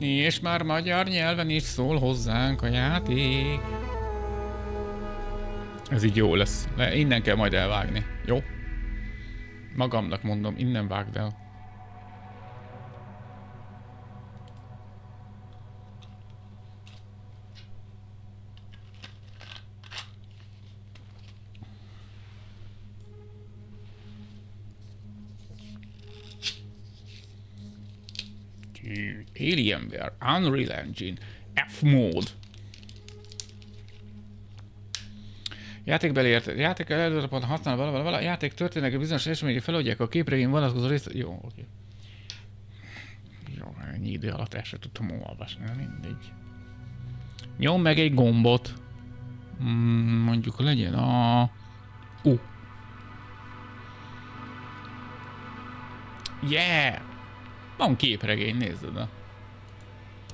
És már magyar nyelven is szól hozzánk a játék. Ez így jó lesz. Innen kell majd elvágni. Jó? Magamnak mondom, innen vágd el. Alienware, Unreal Engine, F-mód. Játékbeli játék előzőpont használ vala, játék történnek bizonyos események feladják a képregény vonatkozó részt. Jó, oké. Jó, ennyi idő alatt el sem tudtam olvasni, mindegy. Nyom meg egy gombot. Mondjuk legyen a... Yeah! Van képregény, nézd oda.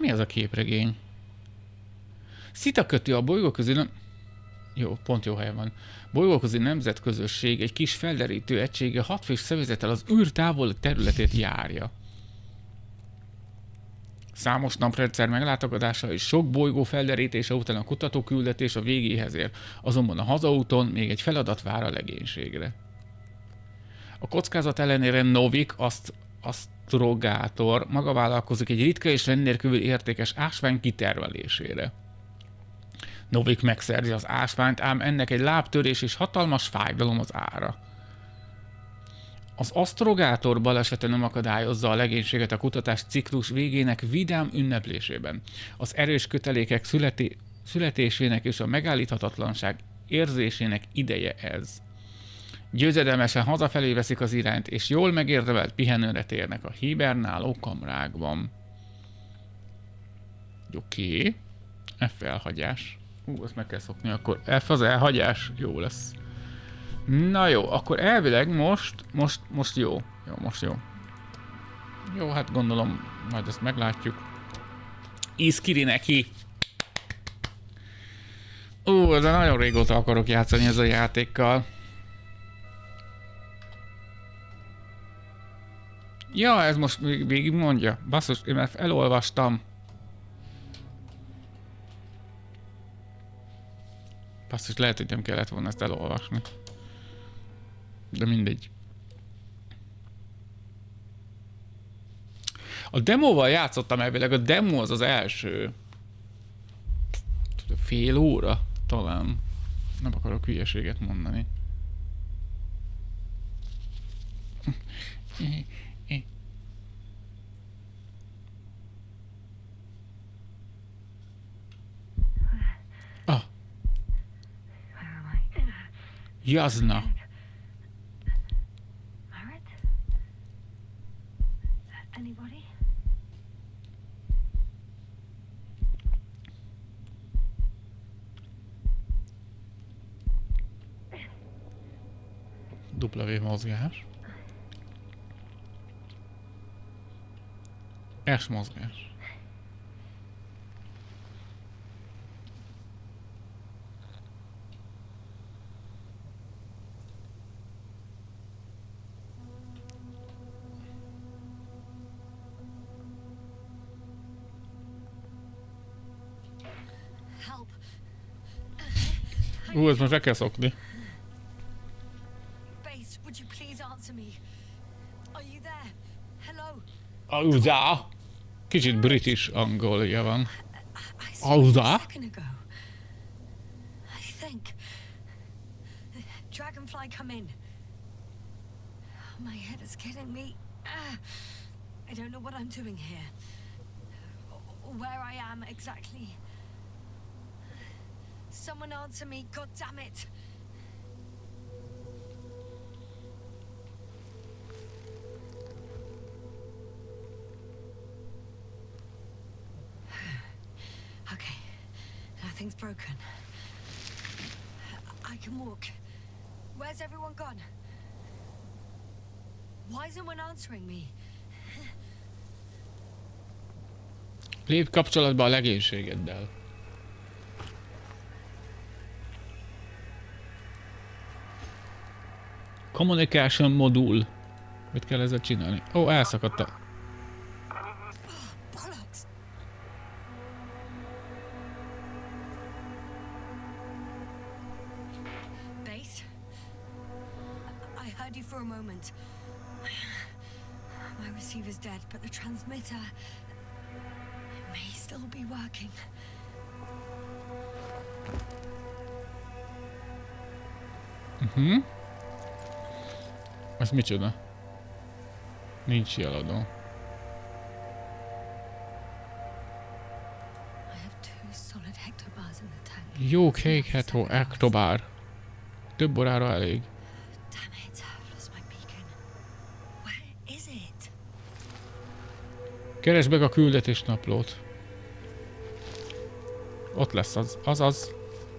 Mi az a képregény? Szitakötő a bolygóközi nem... Jó, pont jó helyen van. Bolygóközi nemzetközösség egy kis felderítő egysége 6 fős személyzettel az űr távoli területét járja. Számos naprendszer meglátogatása és sok bolygó felderítése után a kutatóküldetés a végéhez ér. Azonban a hazaúton még egy feladat vár a legénységre. A kockázat ellenére Novik, asztrogátor maga vállalkozik egy ritka és rendnélkül értékes ásvány kitermelésére. Novik megszerzi az ásványt, ám ennek egy lábtörés és hatalmas fájdalom az ára. Az asztrogátor balesete nem akadályozza a legénységet a kutatás ciklus végének vidám ünneplésében. Az erős kötelékek születésének és a megállíthatatlanság érzésének ideje ez. Győzedelmesen hazafelé veszik az irányt, és jól megérdemelt pihenőre térnek a hibernáló kamrákban. Oké. F elhagyás. Azt meg kell szokni, akkor F az elhagyás. Jó lesz. Na jó, akkor elvileg most jó. Jó, most jó. Jó, hát gondolom, majd ezt meglátjuk. Iszkiri neki! De nagyon régóta akarok játszani ezzel a játékkal. Ja, ez most végig mondja. Basszus, én már elolvastam. Basszus, lehet, hogy nem kellett volna ezt elolvasni. De mindegy. A demóval játszottam elvileg, a demo az az első. Fél óra? Talán. Nem akarok hülyeséget mondani. Jazna. W mozgás. S mozgás. Ezt most meg kell szokni. Auza! Kicsit british angolja van. Auza? Dragonfly, come in. My head is killing me. I don't know what I'm doing here. Where I am exactly. Someone answer me, god damn it. Okay, nothing's broken. I can walk. Where's everyone gone? Why isn't one answering me? Lépj kapcsolatba a legénységeddel. Communication modul. Mit kell ezzel csinálni? Ó, elszakadt a... heard you for a moment. My receiver's dead, but the transmitter may still be working. Ez micsoda? Nincs jeladó. I have 2 solid hectobars in the tank. Jó kék hektobár. Több órára elég. Damn it, I've lost my beacon. Where is it? Keresd meg a küldetésnaplót. Ott lesz az.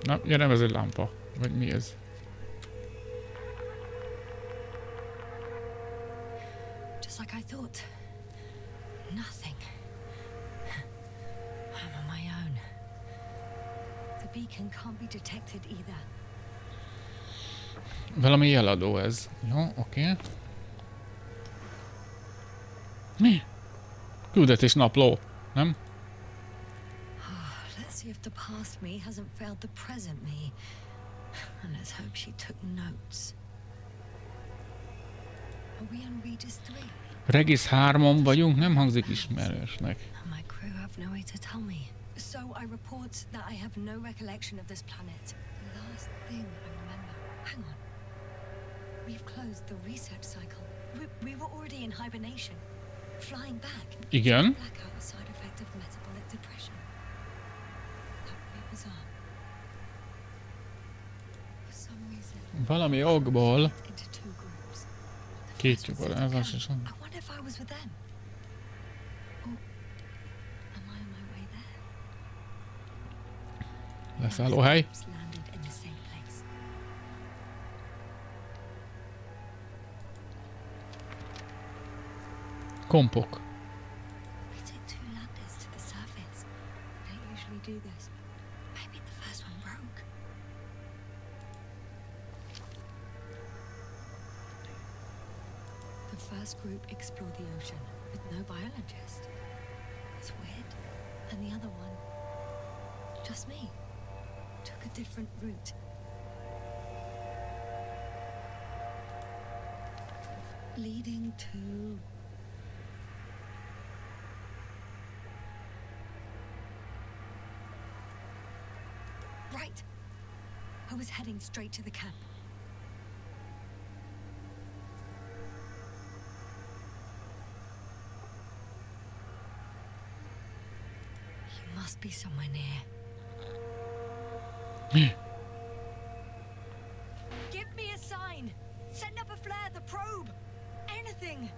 Na, gyere, ez egy lámpa. Vagy mi ez? Just like I thought. Nothing. I'm on my own. The beacon can't be detected either. Valami jeladó ez. Jó, oké. Mi? Küldetésnapló, nem? Let's see if the past me hasn't failed the present me. And let's hope she took notes. Are we on Regis 3? Regis 3-on vagyunk, nem hangzik ismerősnek. My crew have no way to tell me. So I report that I have no recollection of this planet. The last thing I remember. Hang on. We've closed the research cycle. We were already in hibernation. Flying back. Igen. Blackout a side effect of metabolic depression. That would be bizarre. For some reason. Valami okból. Into 2 groups. Két csoport, ez az is. I wonder if I was with them. Or am I on my way there? Leszállóhely. Landed in the same place. Kompok. We took 2 landers to the surface. We don't usually do this. Maybe the first one broke. The first group explored the ocean with no biologist. It's weird. And the other one, just me, took a different route. Leading to... Right. I was heading straight to the camp. You must be somewhere near. Give me a sign. Send up a flare, the probe. Anything.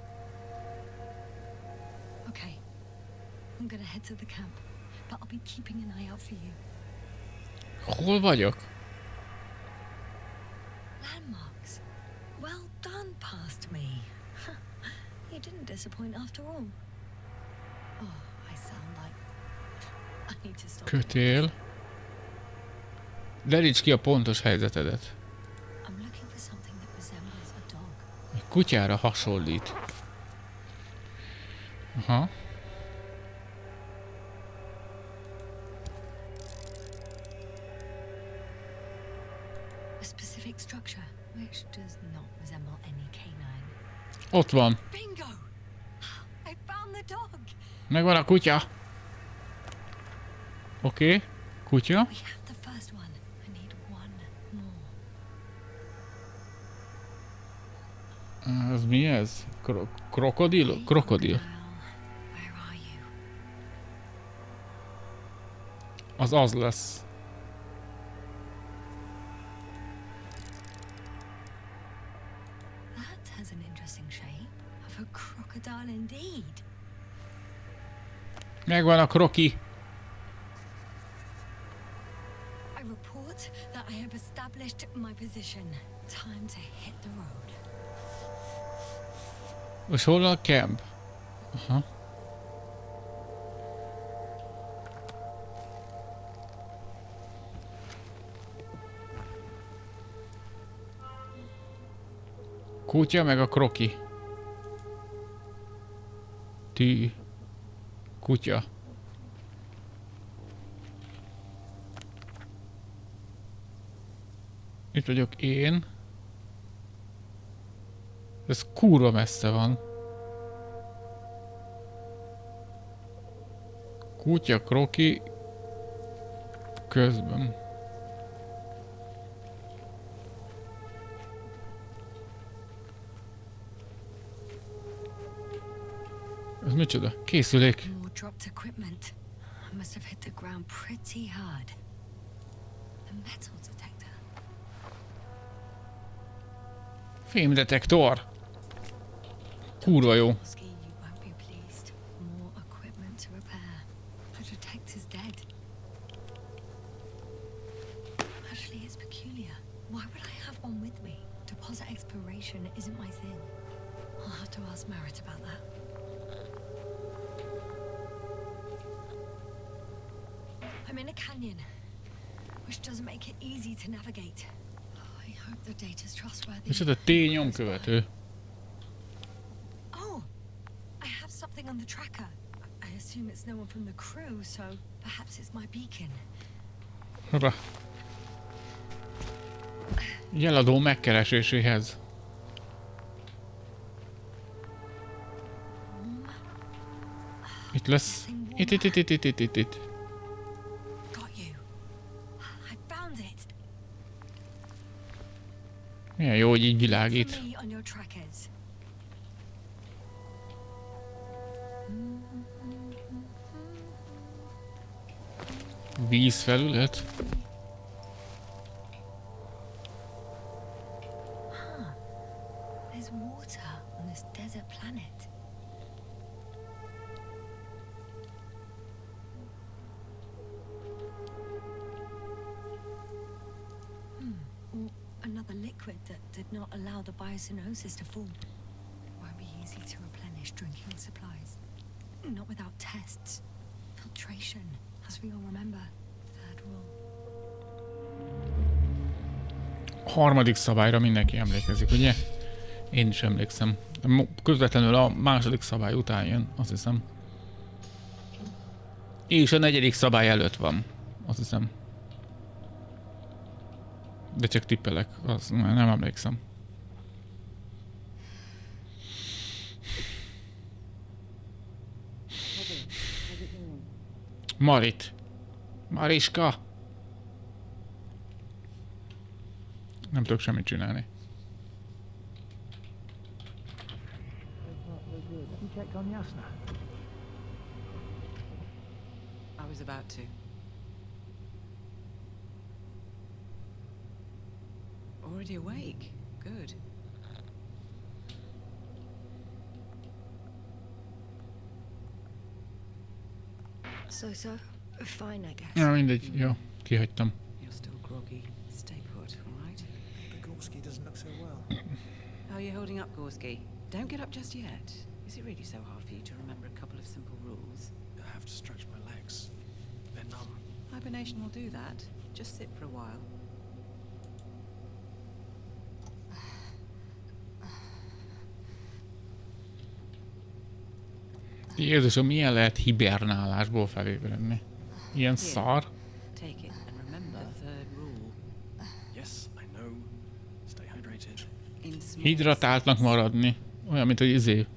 Okay. I'm gonna head to the camp, but I'll be keeping an eye out for you. Hol vagyok? Landmarks. Well done, past me. You didn't disappoint after all. Oh, I sound like... I need to stop. Kötél. Deríts ki a pontos helyzetedet. I'm looking for something that resembles a dog. Egy kutyára hasonlít. Aha. A specific structure which does not resemble any canine. Ott van. Bingo! I found the dog. Megvan a kutya. Oké. Kutya. We have the first one. I need one more. Ez mi ez? Krokodil? Krokodil. Where are you? Az lesz. That has an interesting shape of a crocodile indeed. Megvan a kroki. I report that I have established my position. Time to hit the road. És hol a camp? Aha. Kutya meg a kroki. Tű. Kutya. Itt vagyok én. Ez kurva messze van. Kutya, kroki közben. Ez micsoda? Készülék. More dropped equipment. I must have hit the ground pretty hard. A metal detector. Fémdetektor. Kurva jó. You won't be pleased. More equipment to repair. The detector's dead. Actually, it's peculiar. Why would I have one with me? Deposit exploration isn't my thing. I'll have to ask Merritt about that. I'm in a canyon, which doesn't make it easy to navigate. Oh, I hope the data's trustworthy. Micsoda T-nyomkövető. Oh, I have something on the tracker. I assume it's no one from the crew, so perhaps it's my beacon. Hurra. Jeladó megkereséséhez. Itt lesz. Itt. Got you. I found it. Milyen jó, hogy így világít. For me on your trackers. Vízfelület. There's water on this desert planet. Or another liquid that did not allow the biocenosis to fall. Won't be easy to replenish drinking supplies. Not without tests. Filtration, as we all remember. Third rule. Harmadik szabályra mindenki emlékezik, ugye? Én is emlékszem. Közvetlenül a második szabály után jön, azt hiszem. És a negyedik szabály előtt van, azt hiszem. De csak tippelek, azt nem emlékszem. Marit. Mariska. Nem tudok semmit csinálni. I was about to. Already awake? Good. So, fine, I guess. Na mindegy, jó, kihagytam. You're still groggy. Stay put, all right? The Gorski doesn't look so well. How are you holding up, Gorski? Don't get up just yet. Is it really so hard for you to remember a couple of simple rules? I have to stretch my legs. They're numb. Hibernation will do that. Just sit for a while. Jézusom, milyen lehet hibernálásból felébredni? Ilyen szar? Take it and remember the third rule. Yes, I know. Stay hydrated. In small Hidratáltnak maradni. Olyan, mint hogy izé.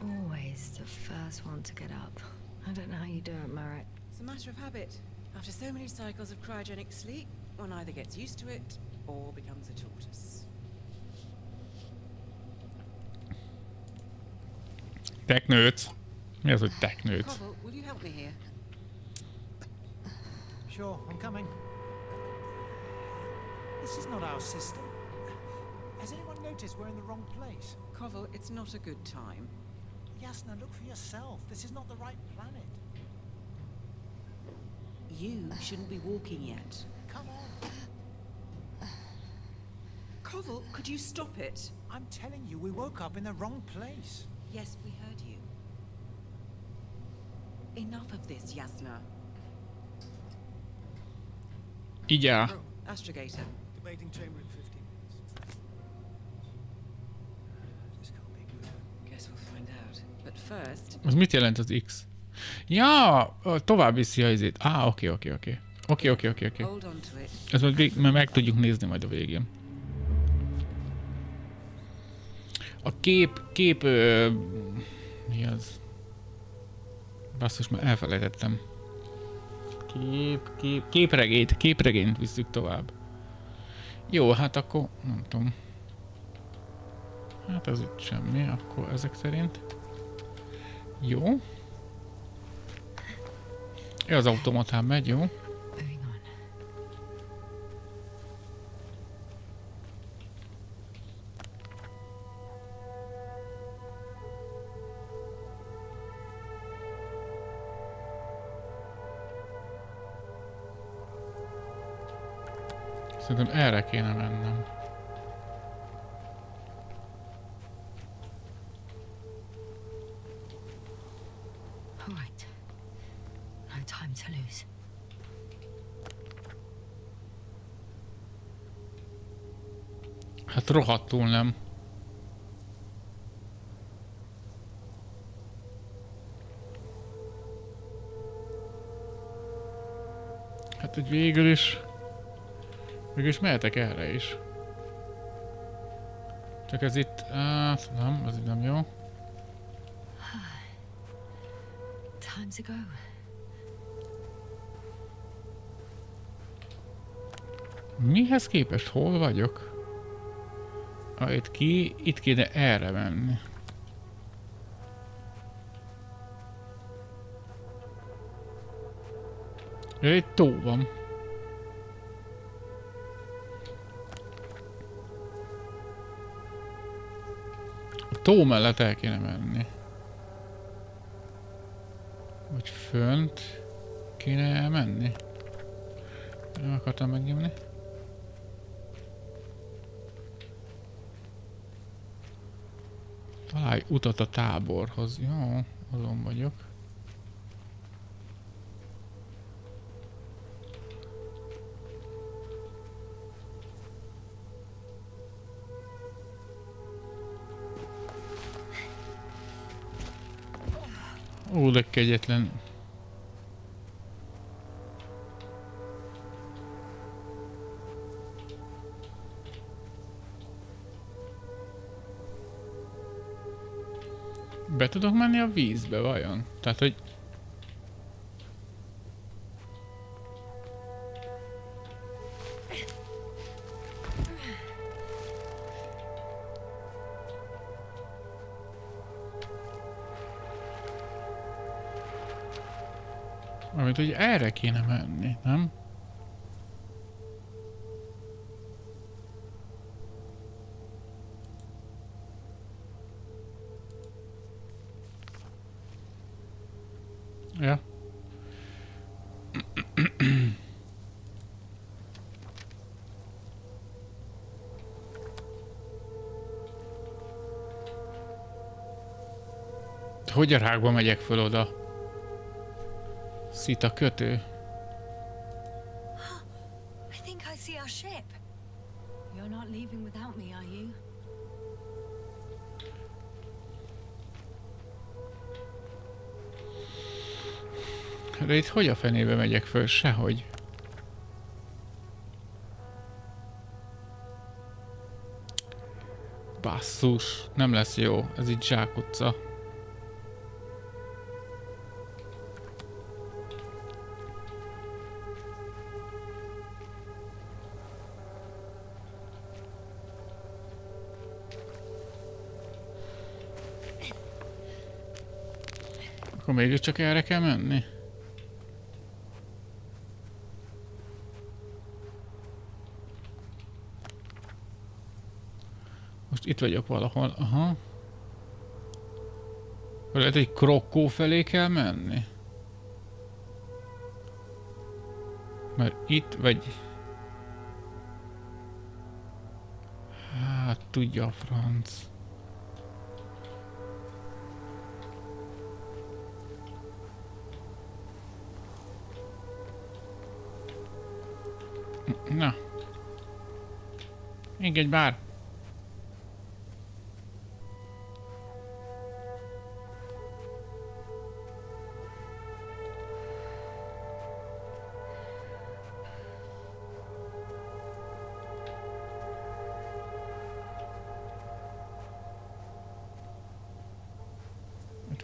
Always the first one to get up. I don't know how you do it, Merritt. It's a matter of habit. After so many cycles of cryogenic sleep, one either gets used to it or becomes a tortoise. Teknőc. Mi az, hogy teknőc? Koval, will you help me here? Sure, I'm coming. This is not our system. Has anyone noticed we're in the wrong place? Koval, it's not a good time. Yasna, look for yourself. This is not the right planet. You shouldn't be walking yet. Come on. Koval, could you stop it? I'm telling you, we woke up in the wrong place. Yes, we heard you. Enough of this, Yasna. Így áll. Oh, astrogator. Debating chamber in 15 minutes. This can't be good. Guess we'll find out. But first, Az mit jelent az X? Ja, tovább viszi a izét. Oké. hold on to it. Ezt majd meg tudjuk nézni majd a végén. A kép... mi az? Basszus, már elfelejtettem. Képregényt visszük tovább. Jó, hát akkor nem tudom. Hát ez itt semmi, akkor ezek szerint. Jó. Az automatán megy, jó. Szerintem erre kéne mennem. Alright. No time to lose. Hát rohadtul nem. Hát hogy végül is mehetek erre is. Csak ez itt... nem, ez itt nem jó. Time to go. Mihez képest hol vagyok? Itt kéne erre menni. Egy tó van. A tó mellett el kéne menni. Vagy fönt kéne elmenni. Nem akartam megnyomni. Találj utat a táborhoz. Jó, azon vagyok. Ó, de kegyetlen. Be tudok menni a vízbe, vajon? Tehát, hogy... Amit, hogy erre kéne menni, nem? Ja. Hogy a rákba megyek föl oda? Szita kötő. I think I see our ship. You're not leaving without me, are you? De itt hogy a fenébe megyek föl? Sehogy. Basszus, nem lesz jó. Ez itt zsákutca. Akkor mégiscsak erre kell menni? Most itt vagyok valahol, aha. Lehet, hogy Krokkó felé kell menni? Mert itt vagy... Hát, tudja a franc. Na. Engedj bár!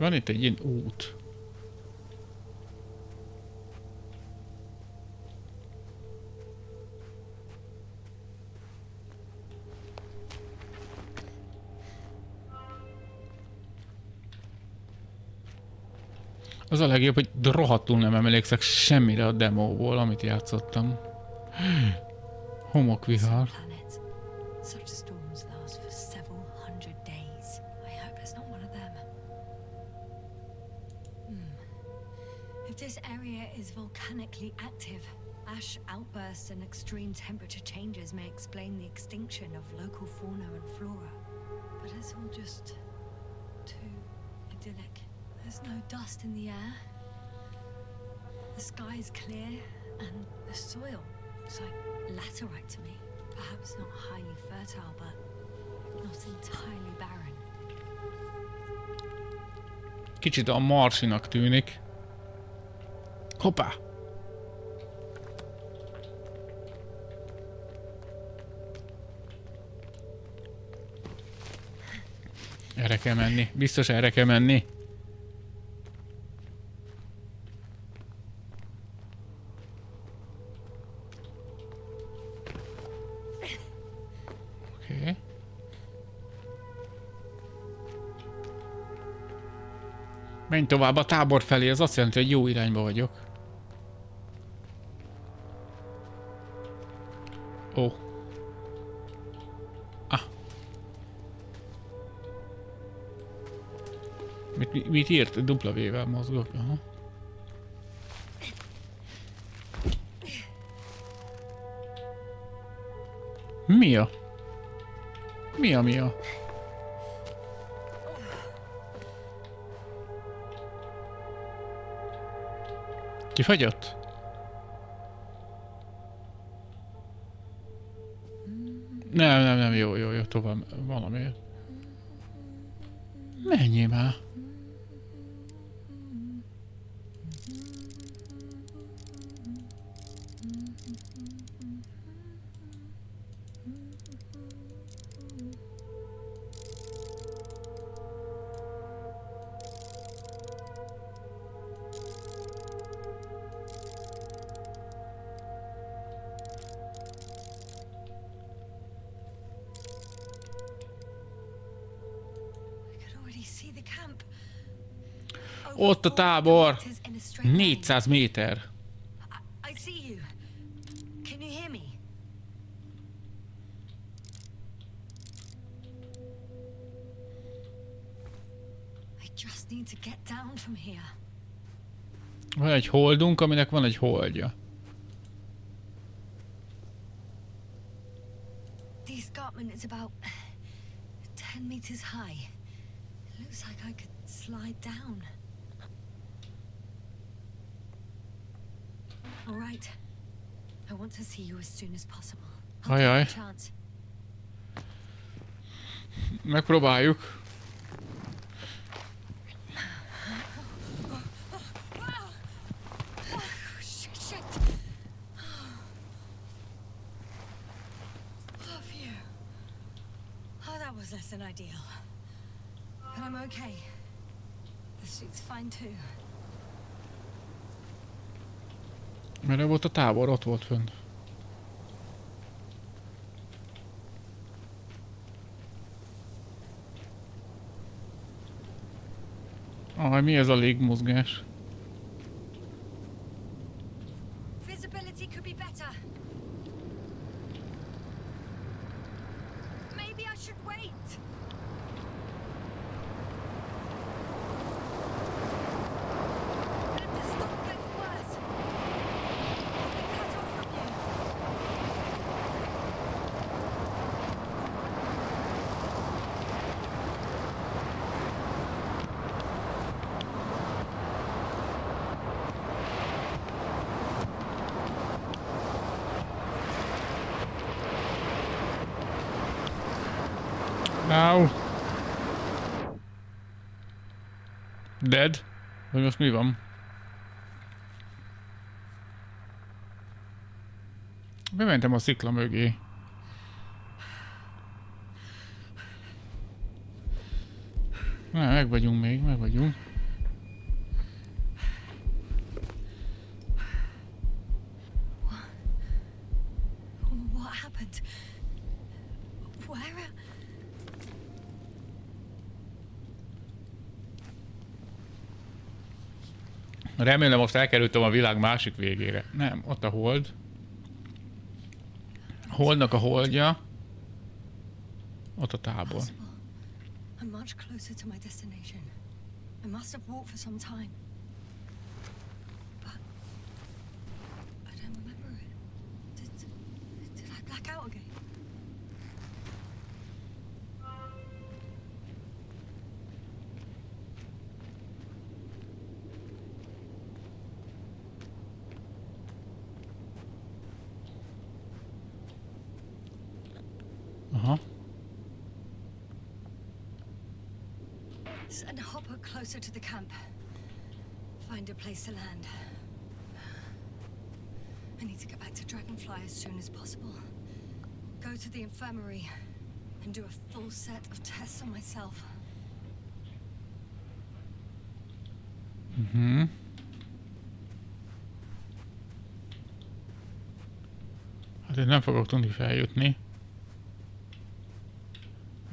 Van itt egy ilyen út. Az a legjobb, hogy rohadtul nem emlékszek semmire a demóból, amit játszottam. Homokvihar. Such storms last for several hundred days. I hope it's not one of them. If this area is volcanically active, ash outbursts and extreme temperature changes may explain the extinction of local fauna and flora. But it's all just too idyllic. There's no dust in the air. The sky is clear and the soil looks like laterite to me. Perhaps not highly fertile, but not entirely barren. Kicsit a marsinak tűnik. Hoppá! Erre kell menni. Biztos erre kell menni. Oké. Menj tovább a tábor felé, ez azt jelenti, hogy jó irányba vagyok. Ó. Ah. Mit írt? W-vel mozgok. Aha. Mi a? Mi a? Kifagyott? Nem, jó, tovább valamiért. Menjél már. Ott a tábor! 400 méter! I see you. Can you hear me? I just need to get down from here. Van egy holdunk, aminek van egy holdja. The escarpment is about 10 meters high. It looks like I could slide down. All right. I want to see you as soon as possible. I'll Ajaj. take a chance. Megpróbáljuk. Shit. Oh, phew. Oh, that was less than ideal. But I'm okay. The suit's fine too. Merre volt a tábor? Ott volt fönn. Mi ez a légmozgás? Visibility could be better. Maybe I should wait. But if the storm gets worse, I'll be cut off from you. Ow. Dead? Vagy most mi van? Bementem a szikla mögé. Na, meg vagyunk még, meg vagyunk. happened? Where? Remélem most elkerültem a világ másik végére. Nem, ott a hold. Holdnak a holdja. Ott a tábor. I'm much closer to my destination. I must have walked for some time. But I don't remember it. Did I black out again? Aha. Send a hopper closer to the camp. Find a place to land. I need to get back to Dragonfly as soon as possible. Go to the infirmary and do a full set of tests on myself. Mhm. Hát én nem fogok tudni feljutni.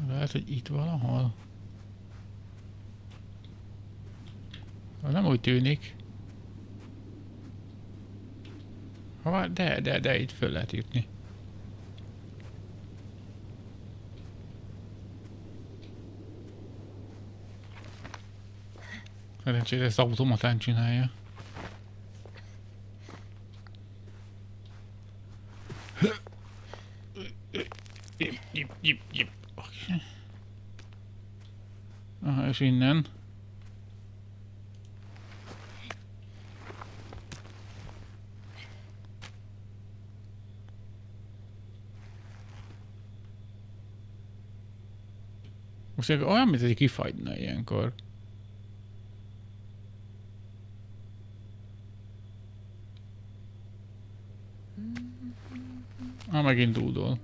Lehet, hogy itt valahol. Nem úgy tűnik. De itt föl lehet jutni. Szerencsére ezt automatán csinálja. Aha, és innen. Most olyan, mint egy kifagyna ilyenkor. Megint dúdol.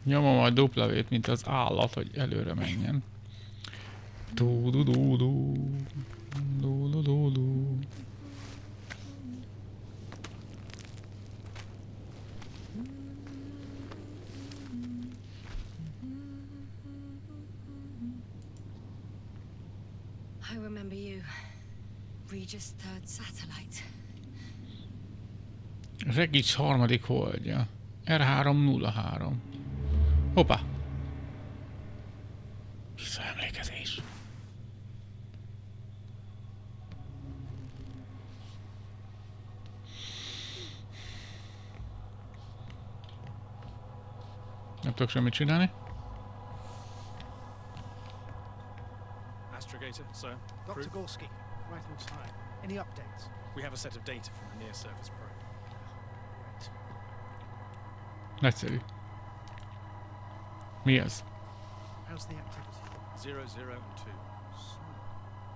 Nyomom a W-t, mint az állat, hogy előre menjen. I remember you. Regis' third satellite. Regis harmadik holdja. R303. Hoppá! Visszaemlékezés. Nem tudok semmit csinálni. Astrogator, sir. Dr. Gorski, right on time. Any updates? We have a set of data from the near-surface probe. Great. Nagyszerű. Mi ez? How's the activity? 0, 0, and 2. So,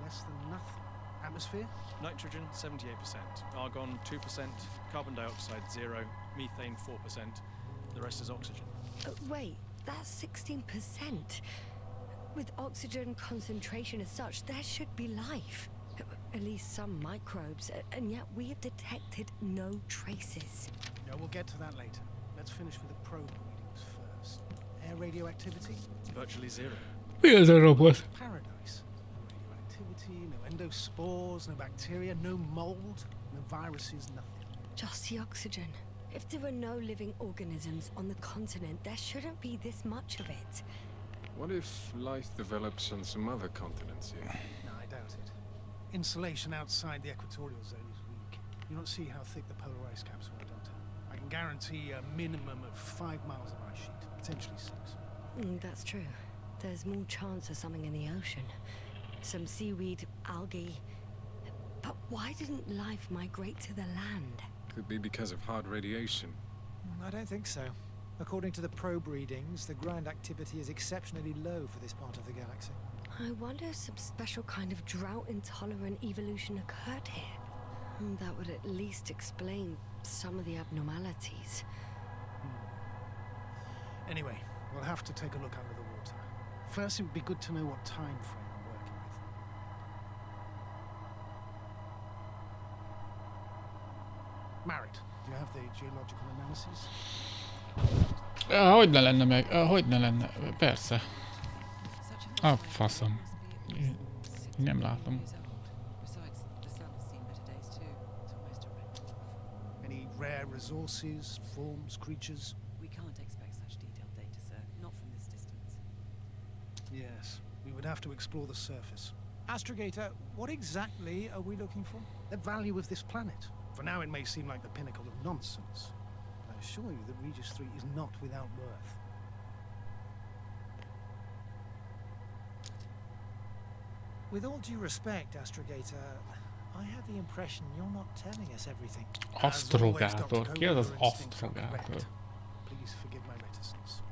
less than nothing. Atmosphere? Nitrogen 78%, argon 2%, carbon dioxide 0, methane 4%. The rest is oxygen. Wait, that's 16%. With oxygen concentration as such, there should be life. At least some microbes, and yet we have detected no traces. No, we'll get to that later. Let's finish with the probe readings first. Air radioactivity? Virtually 0. Mi ez a robot? Paradise. No radioactivity, no endospores, no bacteria, no mold, no viruses, nothing. Just the oxygen. If there are no living organisms on the continent, there shouldn't be this much of it. What if life develops on some other continents here? No, I doubt it. Insulation outside the equatorial zone is weak. You don't see how thick the polar ice caps were, Doctor. I can guarantee a minimum of 5 miles of ice sheet, potentially 6. That's true. There's more chance of something in the ocean. Some seaweed, algae. But why didn't life migrate to the land? Could be because of hard radiation. I don't think so. According to the probe readings, the ground activity is exceptionally low for this part of the galaxy. I wonder if some special kind of drought-intolerant evolution occurred here. That would at least explain some of the abnormalities. Anyway, we'll have to take a look under the water. First, it would be good to know what time frame I'm working with. Married, do you have the geological analysis? Hogy ne lenne meg? Hogy ne lenne? Persze. Such a Ah, fascinating faszom. must be at least 6 Nem látom. years old. Besides, the sun has seen better days too. It's almost a red. Any rare resources, forms, creatures? We can't expect such detailed data, sir. Not from this distance. Yes, we would have to explore the surface. Astrogator, what exactly are we looking for? The value of this planet. For now, it may seem like the pinnacle of nonsense. I assure you that Regis 3 is not without worth. With all due respect, Astrogator, I have the impression you're not telling us everything. Asztrogátor. Ki az az asztrogátor? Please forgive my reticence.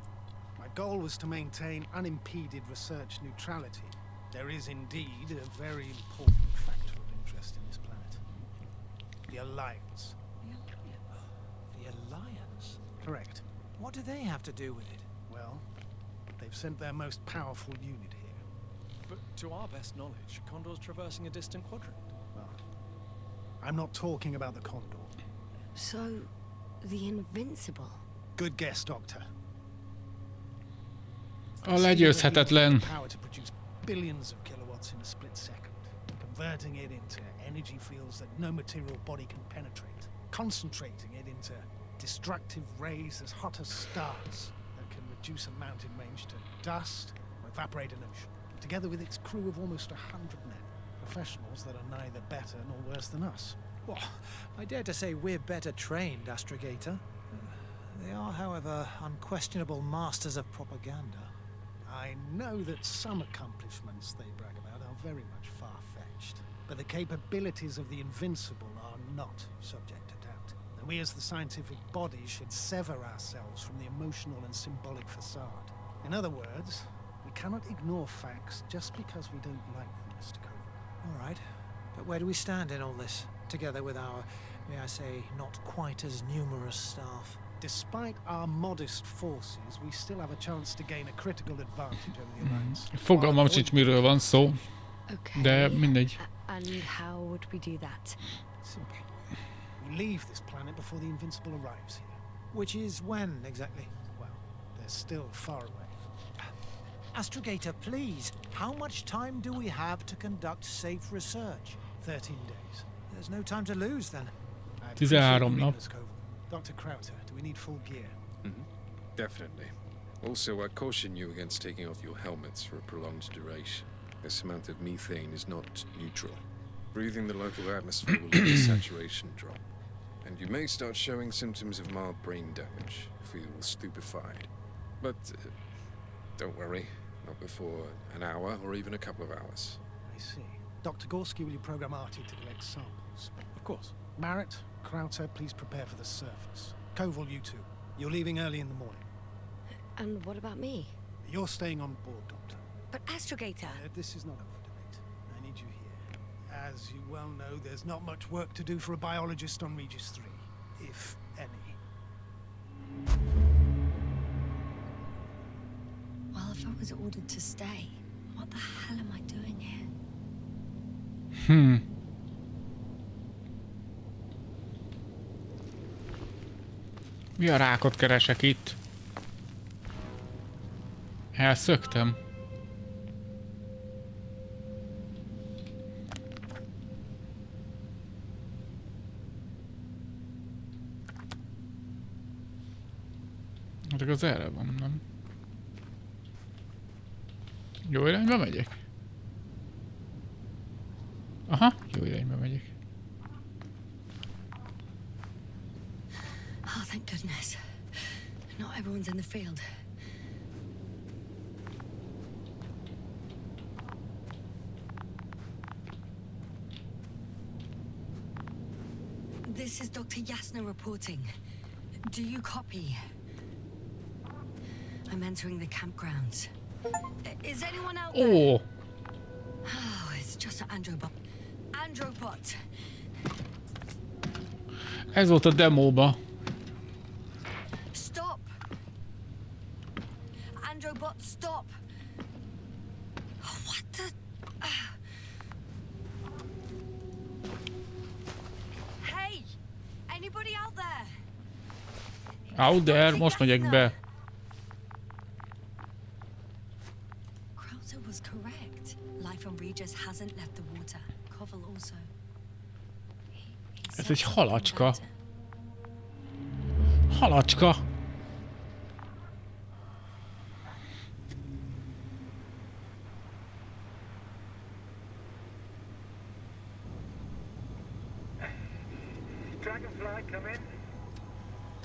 My goal was to maintain unimpeded research neutrality. There is indeed a very important factor of interest in this planet. The Alliance. The Alliance? Correct. What do they have to do with it? Well, they've sent their most powerful unit here. But to our best knowledge, Condor's traversing a distant quadrant. Well, I'm not talking about the Condor. So, the Invincible. Good guess, Doctor. A legyőzhetetlen. Power to produce billions of kilowatts in a split second, converting it into energy fields that no material body can penetrate, concentrating it into destructive rays as hot as stars that can reduce a mountain range to dust or evaporate an ocean, together with its crew of almost 100 men, professionals that are neither better nor worse than us. Well, I dare to say we're better trained, Astrogator. They are, however, unquestionable masters of propaganda. I know that some accomplishments they brag about are very much far-fetched, but the capabilities of the Invincible are not subject to doubt. And we as the scientific body should sever ourselves from the emotional and symbolic facade. In other words, we cannot ignore facts just because we don't like them, Mr. Covert. All right, but where do we stand in all this, together with our, may I say, not quite as numerous staff? Despite our modest forces, we still have a chance to gain a critical advantage over the Alliance. Fogalmam sincs, miről van szó, Okay. de mindegy. And how would we do that? Simple. We leave this planet before the Invincible arrives here. Which is when, exactly? Well, they're still far away. Astrogator, please, how much time do we have to conduct safe research? 13 days. There's no time to lose, then. I 13 appreciate you nap. leaving us, Covert. Dr. Krauter, do we need full gear? Definitely. Also, I caution you against taking off your helmets for a prolonged duration. This amount of methane is not neutral. Breathing the local atmosphere will let the saturation drop, and you may start showing symptoms of mild brain damage, feel stupefied. But don't worry, not before an hour or even a couple of hours. I see. Dr. Gorski, will you program Artie to collect samples? Of course. Marrett, Krauter, please prepare for the surface. Koval, you two. You're leaving early in the morning. And what about me? You're staying on board, Doctor. But Astrogator. This is not up for debate. I need you here. As you well know, there's not much work to do for a biologist on Regis 3, if any. Well, if I was ordered to stay, what the hell am I doing here? Mi a rákot keresek itt? Elszöktem. Hát az erre van, nem? Jó irányba megyek? Aha, jó irányba megyek. Oh, thank goodness. Not everyone's in the field. This is Dr. Yasna reporting. Do you copy? I'm entering the campgrounds. Is anyone out there? Ó, Oh, it's just an Androbot. Androbot! ez volt a demóba. Stop! Androbot, stop! Out there, most megyek be. Krauser was correct. Life on Regis hasn't left the water. Koval also. Ez egy halacska. Halacska. Dragonfly, come in.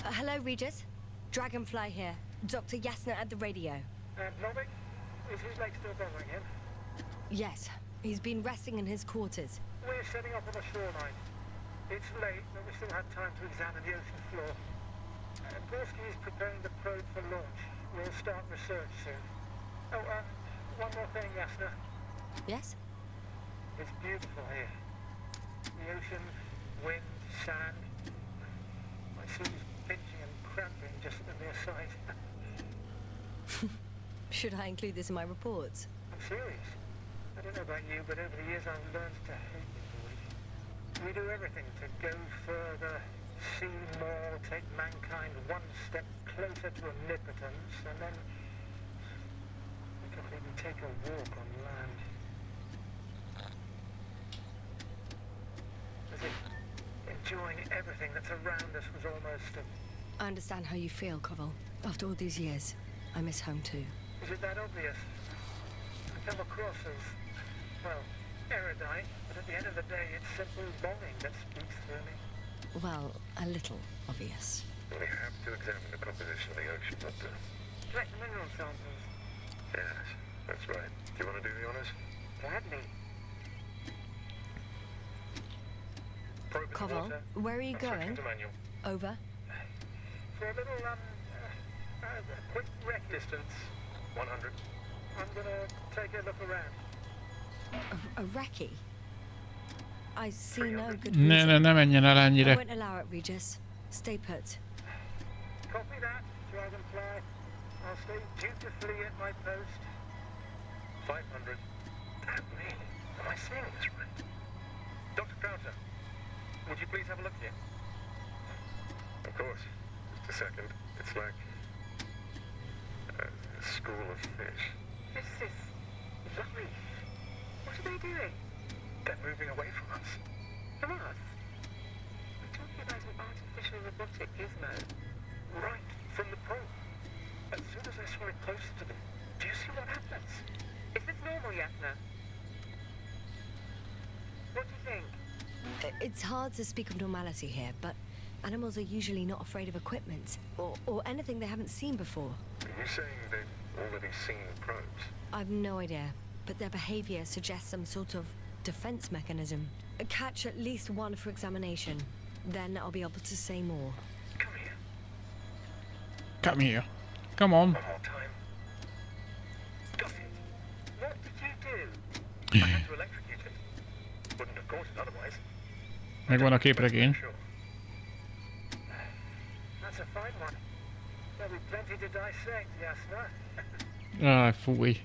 Hello, Regis. Dragonfly here. Dr. Yasna at the radio. Novik, is his leg still bothering him? Yes, he's been resting in his quarters. We're setting up on the shoreline. It's late, but we still have time to examine the ocean floor. Gorski is preparing the probe for launch. We'll start research soon. Oh, one more thing, Yasna. Yes? It's beautiful here. The ocean, wind, sand. My suit is pinching and cramping just at the mere sight. Should I include this in my reports? I'm serious. I don't know about you, but over the years I've learned to hate the void. We do everything to go further, see more, take mankind one step closer to omnipotence, and then we can't even take a walk on land. As if enjoying everything that's around us was almost a... I understand how you feel, Koval. After all these years, I miss home too. Is it that obvious? I come across as, well, erudite, but at the end of the day, it's simple longing that speaks through me. Well, a little obvious. We have to examine the composition of the ocean, Doctor. Collect the mineral samples. Yes, that's right. Do you want to do the honors? Gladly. Probe in the Koval, water. where are you going? Instructions manual. Over. For a little, quick wreck Distance 100. I'm gonna take a look around. A recce? I see no good Ne, reason. ne menjen el I ennyire. won't allow it, Regis. Stay put. Copy that, Dragonfly. I'll stay dutifully at my post. 500. Damn me. Am I seeing this right? Dr. Krauser, would you please have a look here? Of course. Just a second. It's like a school of fish. This is life. What are they doing? They're moving away from us. From us? We're talking about an artificial robotic gizmo. Right from the probe. As soon as I swim it closer to them, do you see what happens? Is this normal, Yasna? What do you think? It's hard to speak of normality here, but animals are usually not afraid of equipment or anything they haven't seen before. Are you saying they've already seen probes? I've no idea, but their behavior suggests some sort of defense mechanism. Catch at least one for examination. Then I'll be able to say more. Come here. Come here. Come on. One more time. Got it. What did you do? I had to electrocute it. Wouldn't have caught it otherwise. Megvan a képregény. Sure. That's a fine one. There'll be plenty to dissect, Yasna. Áj, fúj.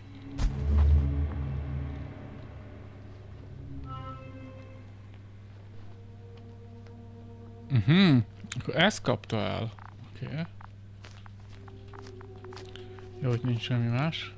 Akkor ezt kapta el. Oké. Okay. Jó, hogy nincs semmi más.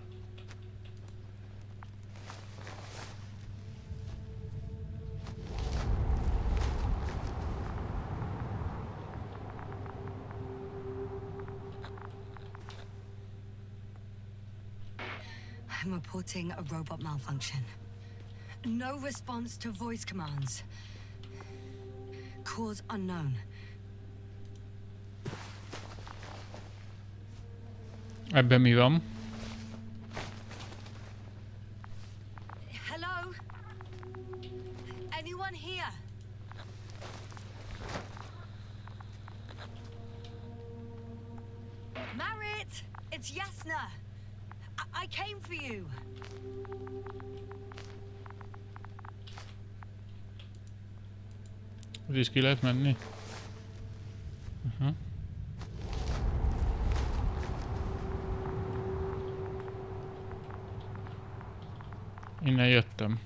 I'm reporting a robot malfunction. No response to voice commands. Cause unknown. Ebben mi van? Hello? Anyone here? Marit! It's Yasna! I came for you! Ez is ki lehet menni? Innen jöttem.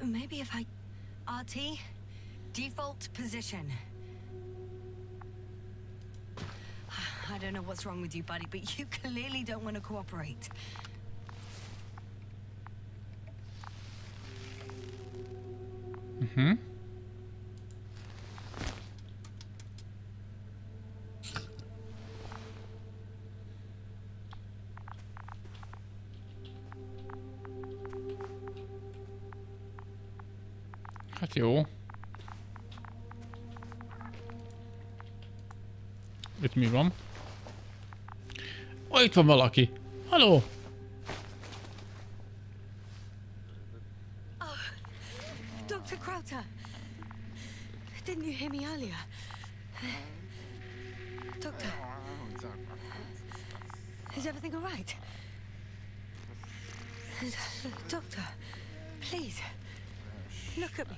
Maybe if I... RT? Default position. I don't know what's wrong with you, buddy, but you clearly don't want to cooperate. Mhm. Hát jó. Itt mi van? Ó, itt van valaki. Halló! Dr. Crowther! Didn't you hear me earlier? Doctor? Is everything all right? Doctor, please, look at me.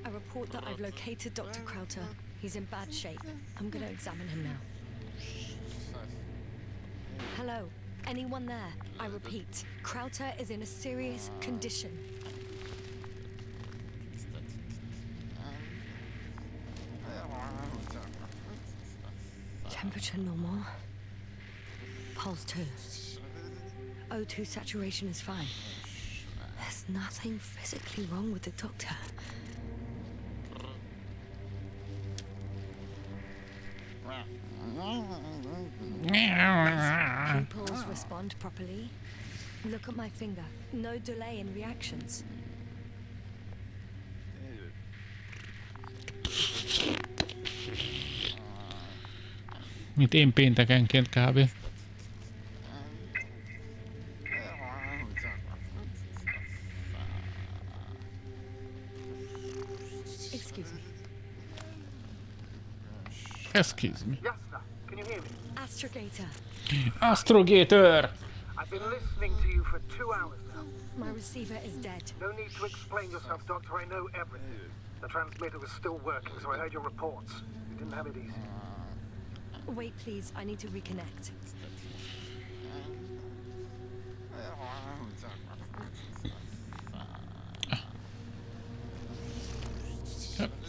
I report that I've located Dr. Crowther. He's in bad shape. I'm gonna examine him now. Hello? Anyone there? I repeat, Crowther is in a serious condition. Temperature normal. Pulse 2. O2 saturation is fine. There's nothing physically wrong with the doctor. Pupils respond properly. Look at my finger. No delay in reactions. Mint én péntekenként kb. Excuse me. Excuse me. Yes, sir. Can you hear me? Astrogator. Astrogator! I've been listening to you for 2 hours now. My receiver is dead. No need to explain yourself, Doctor. I know everything. The transmitter was still working, so I heard your reports. You didn't have it easy. Wait, please. I need to reconnect.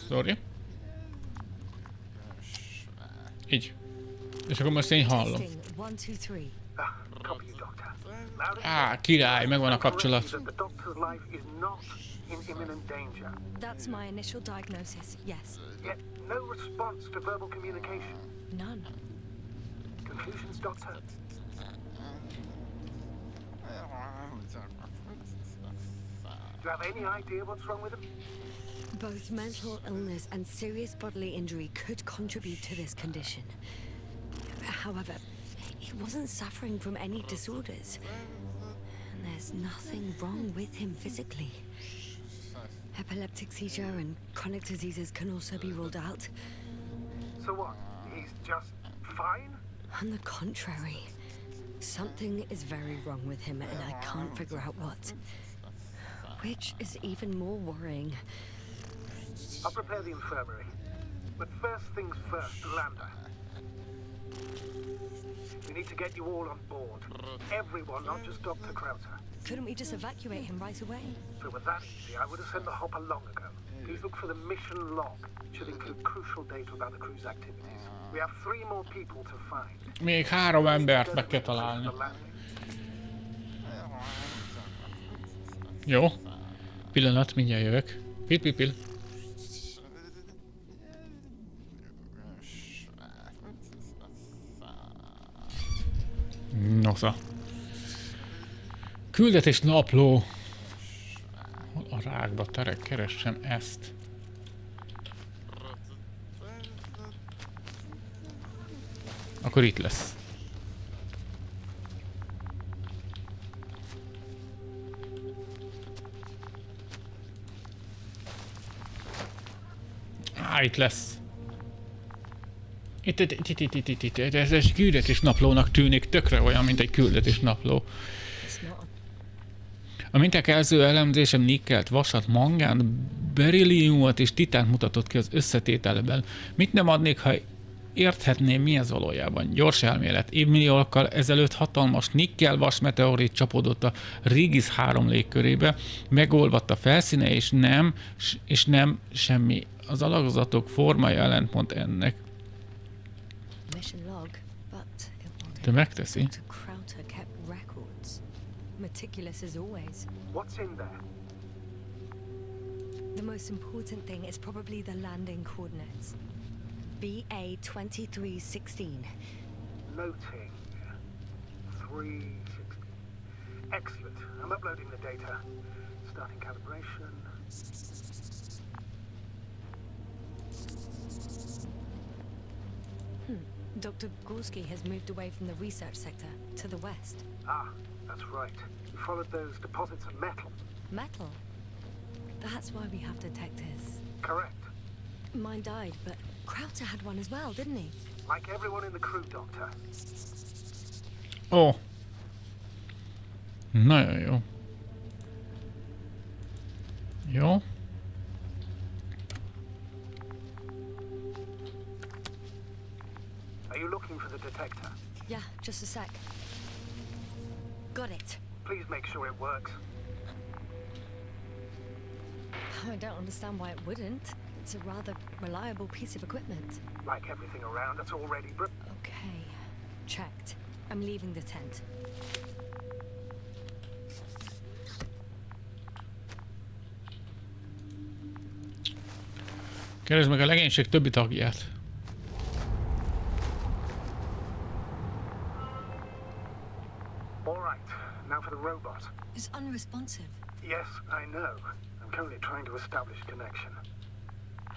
Sorry. Így. És akkor most én hallom. Testing. 1, 2, 3. Copy you, Doctor. Loud and Á, király, megvan a kapcsolat. that the doctor's life is not in imminent danger. That's my initial diagnosis. Yes. Yet no response to verbal communication. None. Conclusions, Doctor? Do you have any idea what's wrong with him? Both mental illness and serious bodily injury could contribute to this condition. However, he wasn't suffering from any disorders. And there's nothing wrong with him physically. Epileptic seizure and chronic diseases can also be ruled out. So what? He's just fine? On the contrary, something is very wrong with him and I can't figure out what. Which is even more worrying. I'll prepare the infirmary. But first things first, Lander. We need to get you all on board. Everyone, not just Dr. Crowther. Couldn't we just evacuate him right away? If it were that easy, I would have sent the hopper long ago. Please look for the mission log. It should include crucial data about the crew's activities. We have 3 more people to find. Még 3 embert meg kell találni. Jó. Pillanat, mindjárt jövök. Pil. Nosza. Küldetés napló. Hol a rákba terek, keressem ezt. Akkor itt lesz. Itt lesz. Itt. Ez egy küldetés naplónak tűnik, tökre olyan, mint egy küldetés napló. A minták első elemzésem nikkelt, vasat, mangánt, berilliumot és titánt mutatott ki az összetételben. Mit nem adnék, ha érthetném, mi ez valójában. Gyors elmélet. Évmilliókkal ezelőtt hatalmas nikkel-vas meteorit csapódott a Rigis 3 légkörébe, megolvadt a felszíne, és nem semmi. Az alakozatok formája ellentmond ennek. De megteszi. What's in there? The most important thing is probably the landing coordinates. BA 2316. Noting. 360. Excellent. I'm uploading the data. Starting calibration. Dr. Gorski has moved away from the research sector to the west. Ah, that's right. You followed those deposits of metal. Metal? That's why we have detectors. Correct. Mine died, but Krauter had one as well, didn't he? Like everyone in the crew, Doctor. Ó. Nagyon jó. Jó. Are you looking for the detector? Yeah, just a sec. Got it. Please make sure it works. I don't understand why it wouldn't. It's a rather reliable piece of equipment. Like everything around, it's already Okay. Checked. I'm leaving the tent. Keresd meg a legénység többi tagját. All right. Now for the robot. It's unresponsive. Yes, I know. I'm currently trying to establish connection.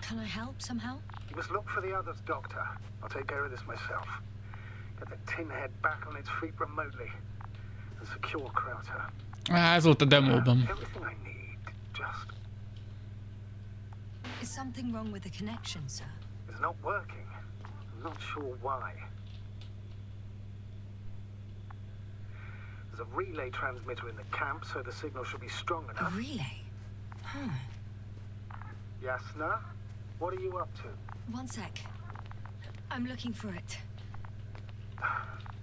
Can I help somehow? You must look for the others, Doctor. I'll take care of this myself. Get the tin head back on its feet remotely. And secure Krauter. Ez volt a demóban. Everything I need. Just... Is something wrong with the connection, sir? It's not working. I'm not sure why. There's a relay transmitter in the camp, so the signal should be strong enough. A relay? Huh. Yasna? What are you up to? One sec. I'm looking for it.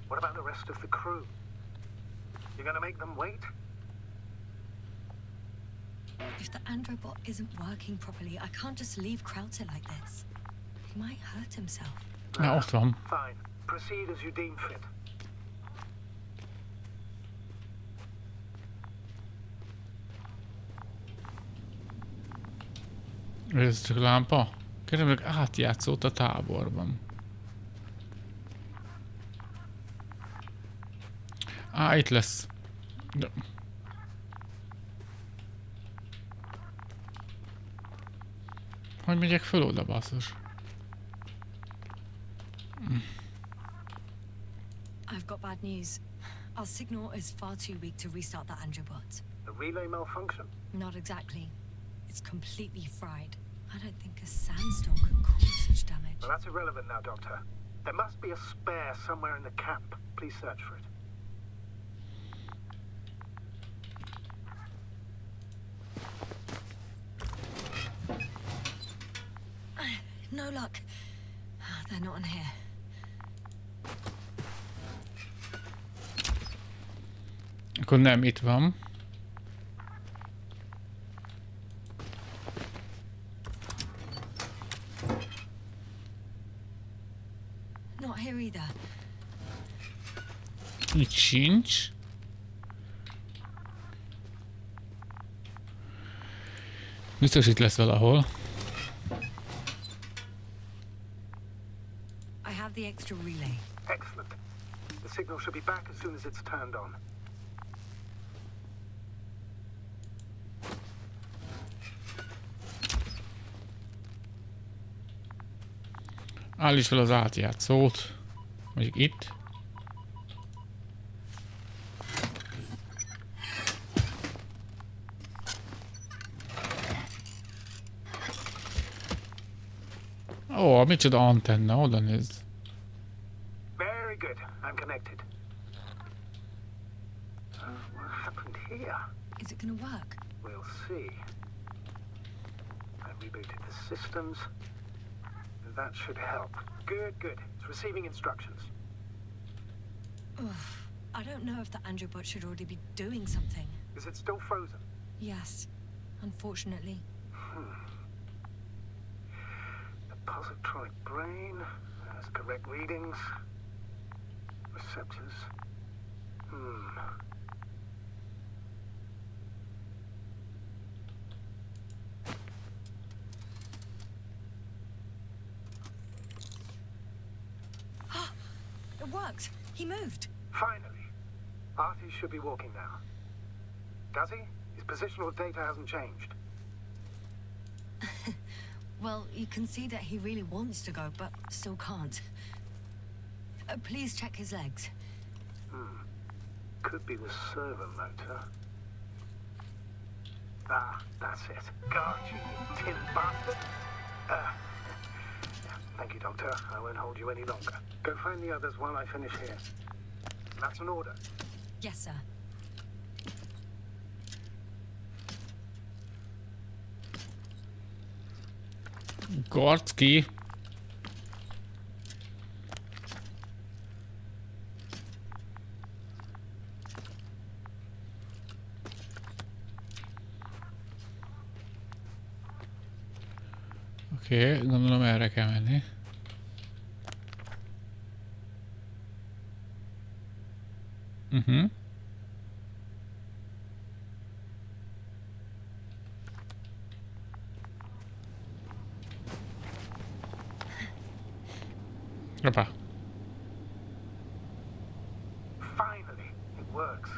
What about the rest of the crew? You're gonna make them wait? If the androbot isn't working properly, I can't just leave Krauter like this. He might hurt himself. Ja, ott van. Fine. Proceed as you deem fit. Ez csak lámpa? Keresd meg átjátszót a táborban. Á, itt lesz. De... Hogy megyek föl oda, basszus? I've got bad news. Our signal is far too weak to restart the androbot. The relay malfunction? Not exactly. It's completely fried. I don't think a sandstorm could cause such damage. Well, that's irrelevant now, Doctor. There must be a spare somewhere in the camp. Please search for it. No luck. They're not in here. Akkor nem itt van. Not here either. Itt sincs. Biztos itt lesz valahol. I have the extra relay. Excellent. The signal should be back as soon as it's turned on. Állíts fel az átjátszót. Mondjuk itt. Ó, micsoda antenna, oda nézz. Very good. I'm connected. What happened here? Is it gonna work? We'll see. I rebooted the systems. That should help. Good, good. It's receiving instructions. Oof. I don't know if the Androbot should already be doing something. Is it still frozen? Yes, unfortunately. The positronic brain has correct readings. Receptors. It worked. He moved. Finally. Artie should be walking now. Does he? His positional data hasn't changed. Well, you can see that he really wants to go, but still can't. Please check his legs. Could be the servo motor. Ah, that's it. Got you, you tin bastard. Thank you, Doctor. I won't hold you any longer. Go find the others while I finish here. That's an order. Yes, sir. Gorski. Oké, gondolom erre kell menni. Hoppá. Finally, it works.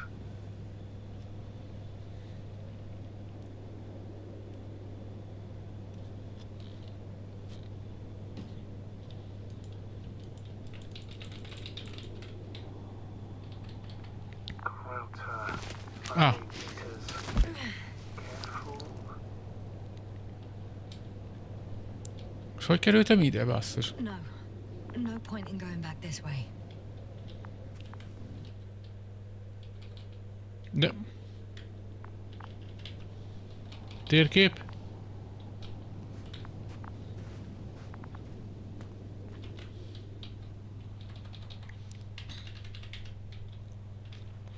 Ah. És hogy kerültem ide, basszus? No. No point in going back this way. De... Térkép?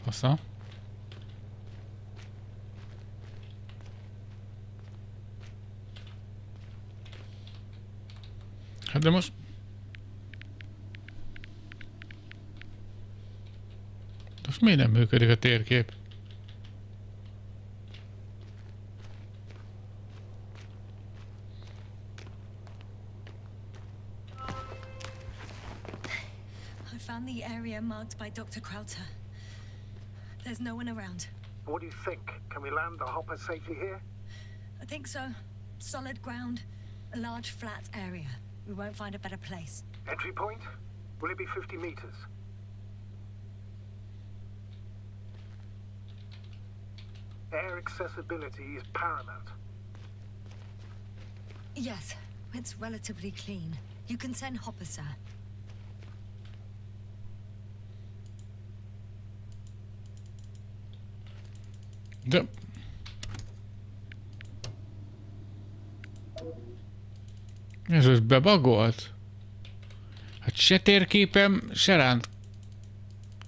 Fasza. Hát de most... Most miért nem működik a térkép? I found the area marked by Dr. Krauter. There's no one around. What do you think? Can we land the hopper safely here? I think so. Solid ground, a large flat area. We won't find a better place. Entry point? Will it be 50 meters? Air accessibility is paramount. Yes, it's relatively clean. You can send Hopper, sir. De... Ez most bebagolt? Hát se térképem, se ránt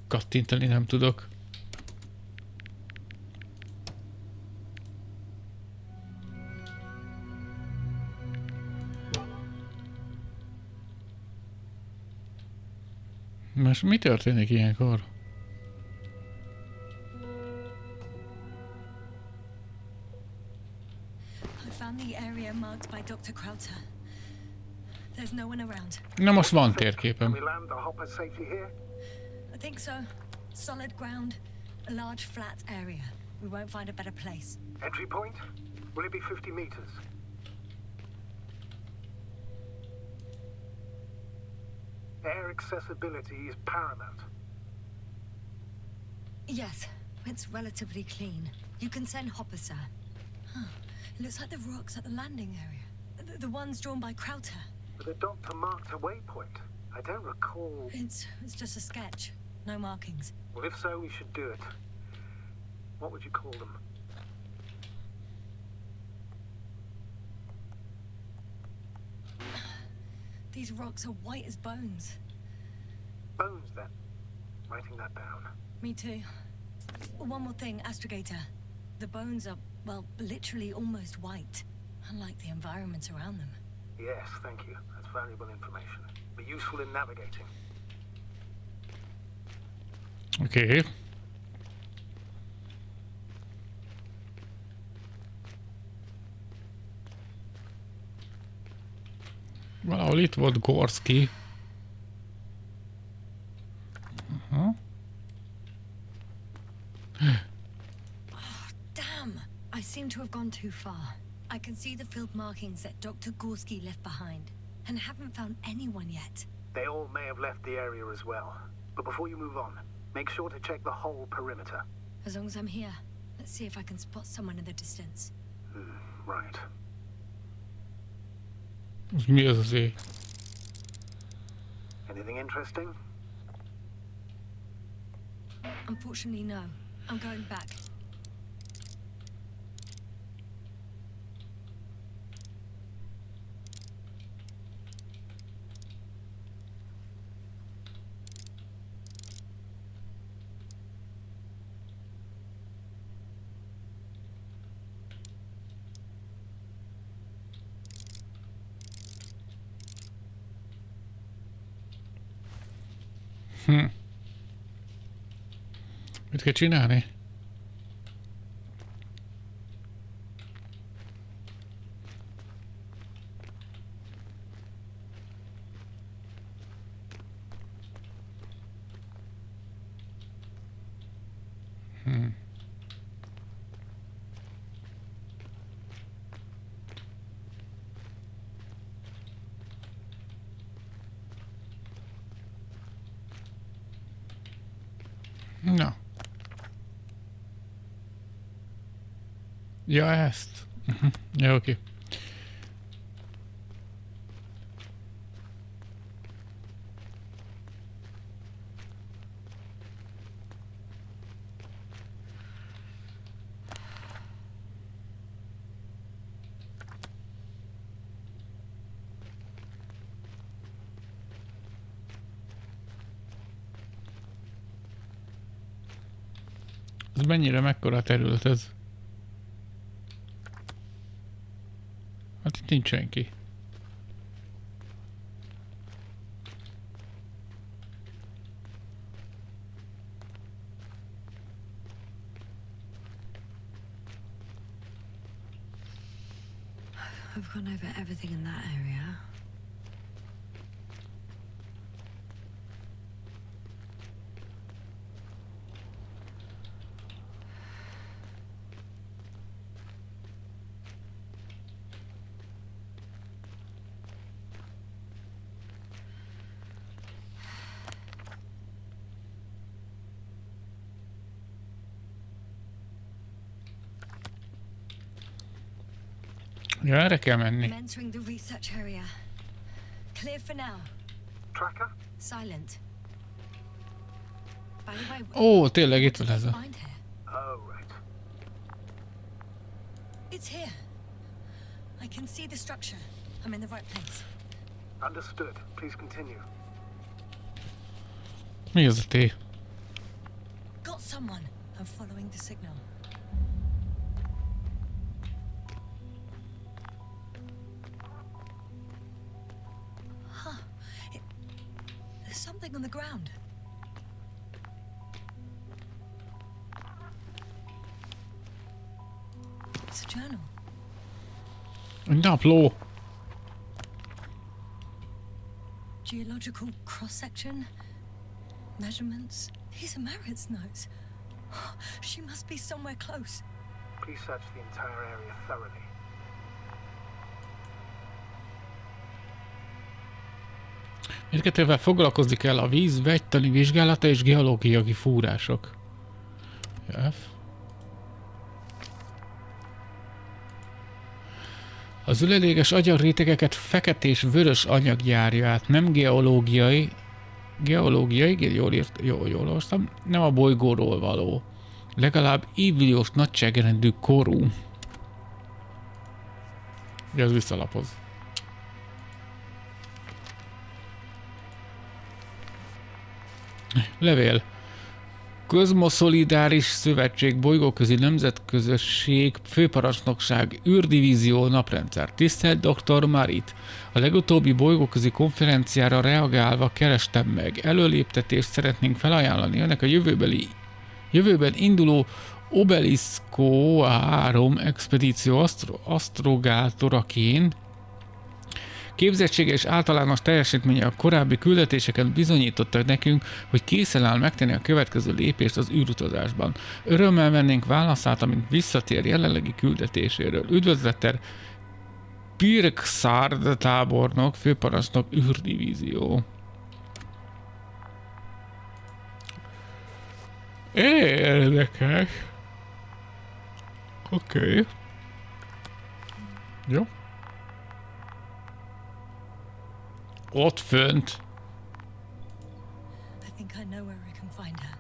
kattintani nem tudok. Most mi történik ilyenkor? I found the area marked by Dr. Krauter. There's no one around. Na most van térképem. Can we land the hopper safely here? I think so. Solid ground, a large flat area. We won't find a better place. Entry point? Will it be 50 meters? Air accessibility is paramount. Yes, it's relatively clean. You can send Hopper, sir. Huh. It looks like the rocks at the landing area. The ones drawn by Krauter. But the doctor marked a waypoint. I don't recall... It's just a sketch. No markings. Well, if so, we should do it. What would you call them? These rocks are white as bones. Bones, then. Writing that down. Me too. One more thing, Astrogator. The bones are, well, literally almost white, unlike the environment around them. Yes, thank you. That's valuable information. Be useful in navigating. Oké. Valahol itt volt Gorski. Aha. Oh, damn! I seem to have gone too far. I can see the field markings that Dr. Gorski left behind, and haven't found anyone yet. They all may have left the area as well. But before you move on, make sure to check the whole perimeter. As long as I'm here, let's see if I can spot someone in the distance. Right. Mi az az ég? Anything interesting? Unfortunately, no. I'm going back. Mit kell csinálni? Na. Ja, ezt. Ja, oké. Ez mennyire mekkora terület ez? Hát itt nincs senki. I've gone over everything in that area. Ja, erre kell menni. I'm entering the research area. Clear for now. Tracker? Silent. By the way, Ó, tényleg itt van ez a... find here. Oh, right. It's here. I can see the structure. I'm in the right place. Understood. Please continue. Mi az a té? Got someone. I'm following the signal. There's something on the ground. It's a journal. Napló. Geological cross-section. Measurements. These are Marit's notes. She must be somewhere close. Please search the entire area thoroughly. Mindkettővel foglalkozni kell a víz vegytani vizsgálata és geológiai fúrások. F. Az üleléges agyagrétegeket fekete és vörös anyag járja át, nem geológiai, jól olvastam, nem a bolygóról való. Legalább évmilliós nagyságrendű korú. Ez visszalapoz. Levél. Közmoszolidáris szövetség, bolygóközi nemzetközösség, főparancsnokság, űrdivízió, naprendszer. Tisztelt Dr. Marit! A legutóbbi bolygóközi konferenciára reagálva kerestem meg. Előléptetést szeretnénk felajánlani önnek a jövőben induló Obelisko 3 expedíció asztrogátoraként. Képzettsége és általános teljesítménye a korábbi küldetéseken bizonyítottak nekünk, hogy készen áll megtenni a következő lépést az űrutazásban. Örömmel vennénk válaszát, amint visszatér jelenlegi küldetéséről. Üdvözlettel Pirkszárd tábornok, főparancsnok, űrdivízió. Érdekes. Oké. Jó. Ott fönt. I think I know where I can find her.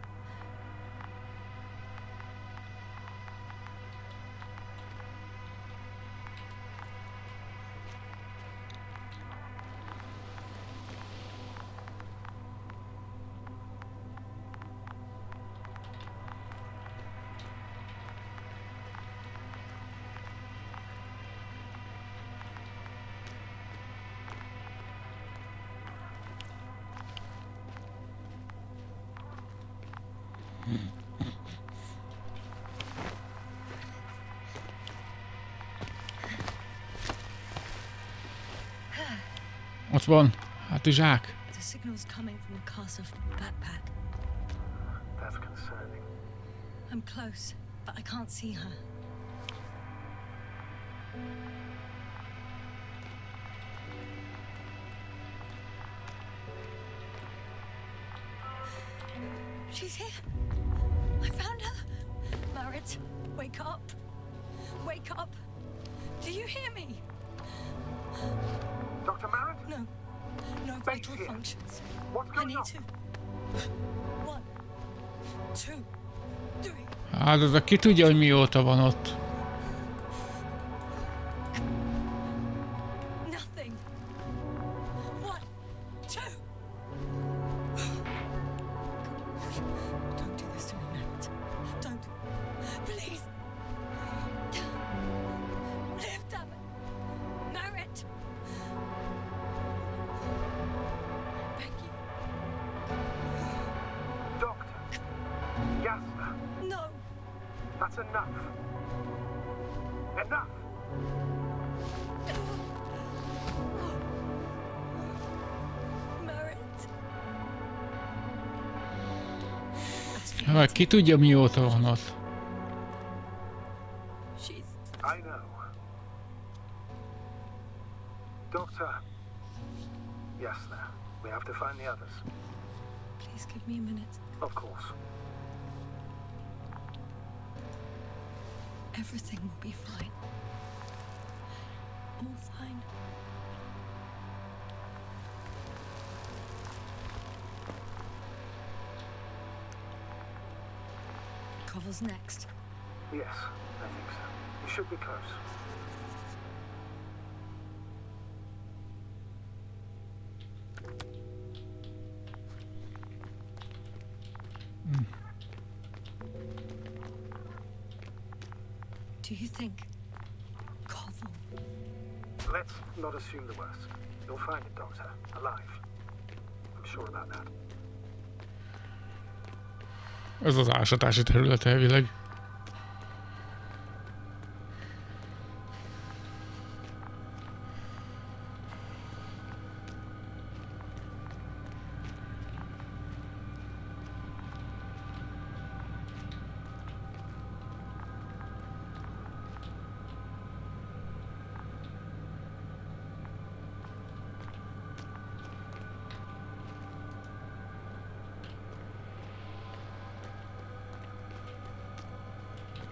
Ott van. Hátizsák. The signal's coming from the castle backpack. That's concerning. I'm close, but I can't see her. She's here. I found her. Marit, wake up. Wake up. Do you hear me? Dr. Marit? No. No vital functions. What's I going need on? to. 1, 2, 3. Hát az ki tudja, hogy mióta van ott. Nothing. 1, 2. Don't do this to me, Marit. Don't. Please. Live, damn it. Marit. Beg you. Doctor. Jasna. No. That's enough. Enough. Marit. Hát ki tudja, mióta van ott. She's. I know. Doctor. Jasna. We have to find the others. Please give me a minute. Of course. Everything will be fine. All fine. Cover's next. Yes, I think so. You should be close. Do you think? Koval. Let's not assume the worst. You'll find it, Doctor. Alive. I'm sure about that. Ez az ásatási terület elvileg.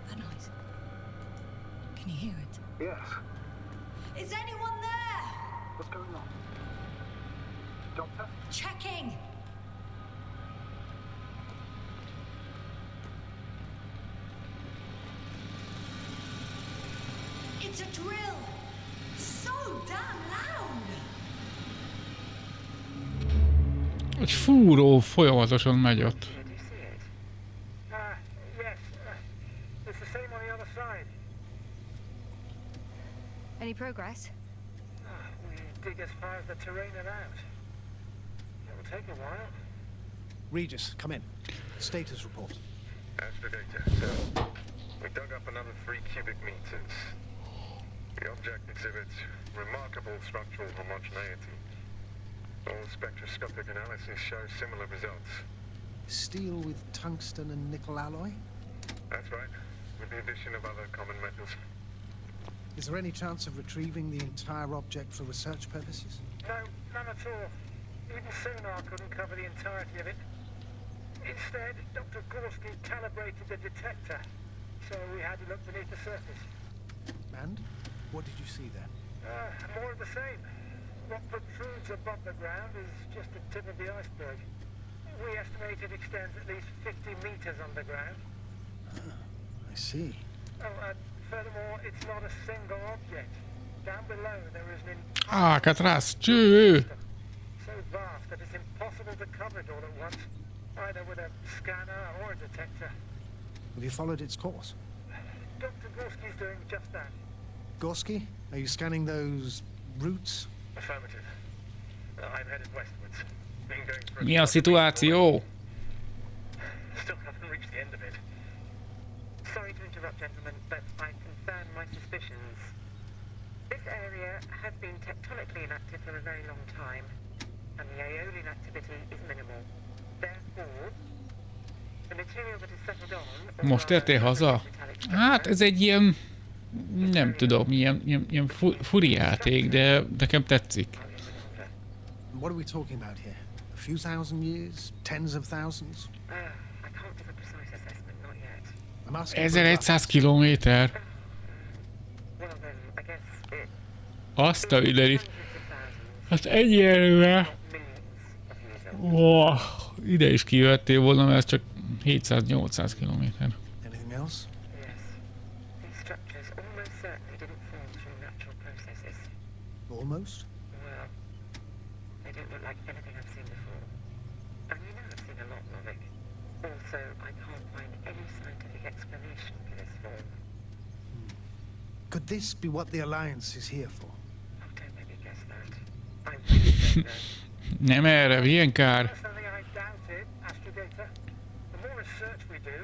That noise. Can you hear it? Yes. Is anyone there? What's going on? Doctor? Checking. It's a drill. So damn loud. Egy fúró folyamatosan megy ott. Do you see it? Yes. It's the same on the other side. Any progress? We dig as far as the terrain allows. It'll take a while. Regis, come in. Status report. Astrogator, so we dug up another 3 cubic meters. The object exhibits remarkable structural homogeneity. All spectroscopic analysis show similar results. Steel with tungsten and nickel alloy? That's right, with the addition of other common metals. Is there any chance of retrieving the entire object for research purposes? No, none at all. Even sonar couldn't cover the entirety of it. Instead, Dr. Gorski calibrated the detector, so we had to look beneath the surface. And? What did you see then? More of the same. What protrudes above the ground is just the tip of the iceberg. We estimate it extends at least 50 meters underground. I see. Oh, furthermore, it's not a single object. Down below, there is an Alcatraz, cső! so vast that it's impossible to cover it all at once, either with a scanner or a detector. Have you followed its course? Dr. Gorski's doing just that. Gorski, are you scanning those routes? Affirmative. I'm headed westwards. Been going for Mi a szituáció? Still haven't reached the end of it. Sorry to interrupt, gentlemen, but I confirm my suspicions. This area has been tectonically inactive for a very long time, and the aeolian activity is minimal. Therefore, the material that is settled on... Most értél haza? Hát ez egy ilyen... Nem tudom, ilyen furi játék, de nekem tetszik. What are we talking about here? A few thousand years? Tens of thousands? I can't give a precise assessment, not yet. I'm asking 1100 kilométer. Well then, I guess it... Azt a mindenit. hundreds of thousands, Hát ennyi erővel. not millions of years old. Ide is kijöttél volna, mert ez csak 700-800 kilométer. Anything else? Yes. These structures almost certainly didn't form through natural processes. Almost? Well, they don't look like anything I've seen before. And you know I've seen a lot, Novik. Also, I can't find any scientific explanation for this form. Could this be what the Alliance is here for? Oh, don't make me guess that. I really don't know. Nem erre, milyen kár. Personally, I doubt it, Astrogator. The more research we do,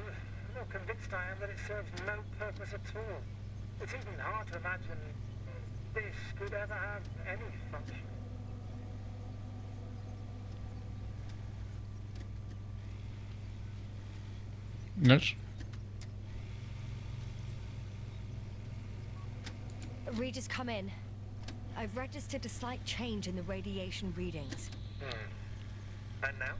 the more convinced I am that it serves no purpose at all. It's even hard to imagine this could ever have any function. Nos, Regis, come in. I've registered a slight change in the radiation readings. And now?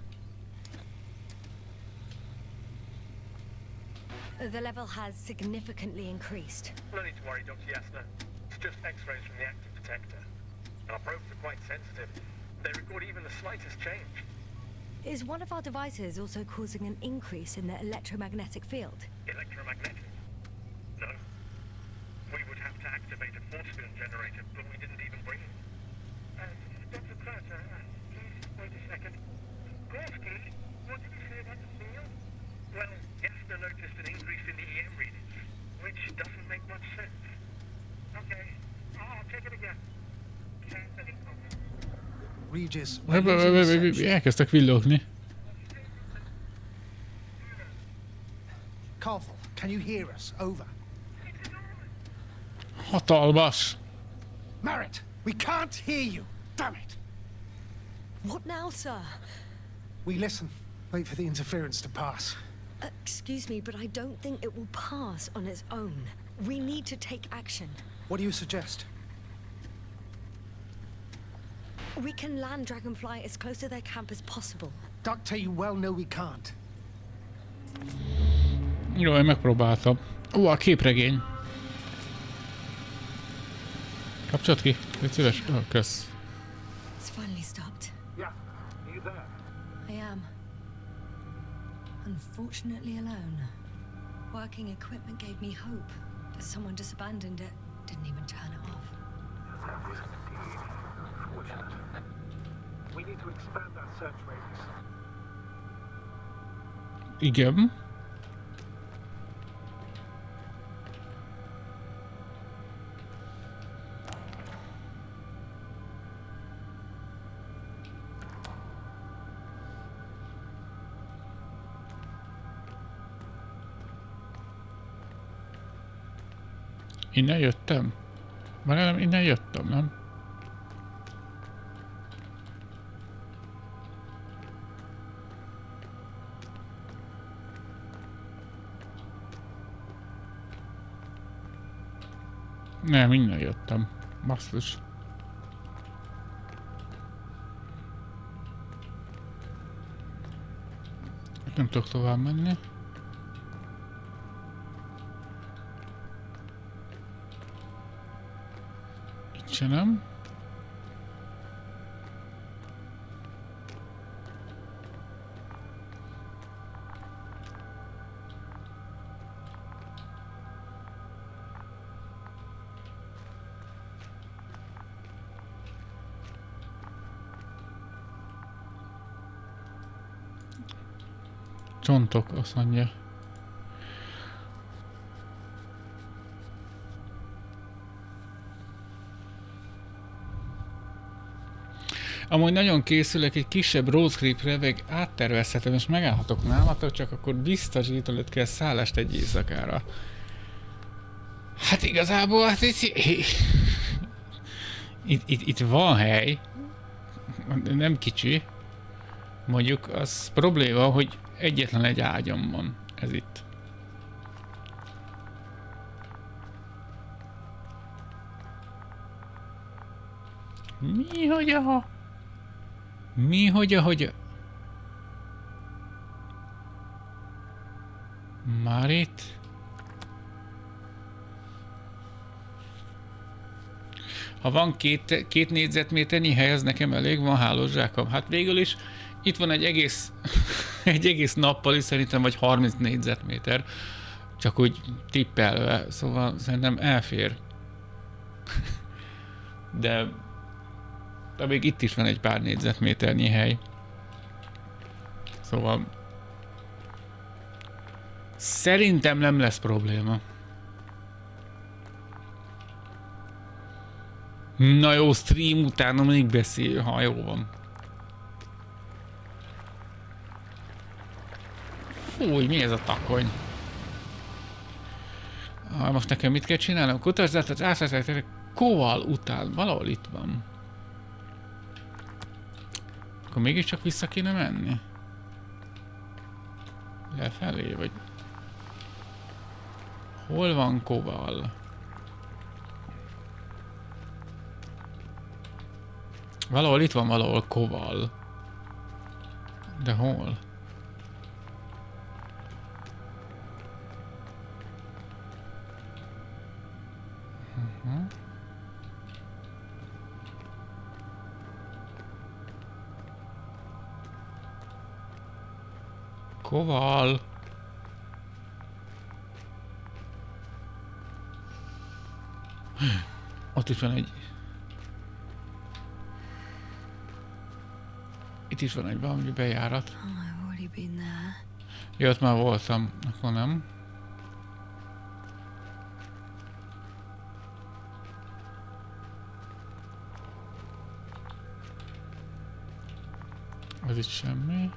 The level has significantly increased. No need to worry, Dr. Yasna. It's just X-rays from the active detector. Our probes are quite sensitive. They record even the slightest change. Is one of our devices also causing an increase in the electromagnetic field? Electromagnetic? No. We would have to activate a force field generator, but we didn't even bring it. Dr. Carter, please wait a second. Gorski, what did you say about the field? Well, Yasna noticed an increase in the EM readings, which doesn't make much sense. Okay, I'll check it again. Regis, elkezdtek villogni. Carvel, can you hear us? Over. Hatalmas. Merritt, we can't hear you. Damn it. What now, sir? We listen. Wait for the interference to pass. Excuse me, but I don't think it will pass on its own. We need to take action. What do you suggest? We can land Dragonfly as close to their camp as possible. Doctor, you well know we can't. Jó, én megpróbáltam. Ó, a képregény. Kapcsolat ki, légy szíves. Ó, kösz. It's finally stopped. Yeah, you there? I am. Unfortunately alone. Working equipment gave me hope, but someone just abandoned it. Didn't even turn it off. That was indeed fortunate. We need to expand our search radius. Igen. Innen jöttem? Már nem innen jöttem, nem? Nem, innen jöttem. Basszus. Nem tudok tovább menni. Itt se nem. Csontok, azt mondja. Amúgy nagyon készülök, egy kisebb roadtripre, meg áttervezhetem, és megállhatok nálatok, csak akkor biztosítót kell szállást egy éjszakára. Hát igazából, hát itt van hely. Nem kicsi. Mondjuk az probléma, hogy egyetlen egy ágyam van. Ez itt. Mi, hogy már itt? Ha van két négyzetméternyi hely, az nekem elég van, hálózsákom. Hát végül is itt van egy egész, egy egész nappal is szerintem, vagy 30 négyzetméter. Csak úgy tippelve, szóval szerintem elfér. De még itt is van egy pár négyzetméternyi hely. Szóval szerintem nem lesz probléma. Na jó, stream utána még beszél, ha jó van. Fúj, mi ez a takony? Most nekem mit kell csinálnom? Kutasd az átvezetőnek kóval után. Valahol itt van. Akkor mégiscsak vissza kéne menni? Lefelé, vagy... Hol van kóval? Valahol itt van valahol kóval. De hol? Koval. Ott is van egy... Itt is van egy valami bejárat. Jó, ott már voltam, akkor nem. Az itt semmi.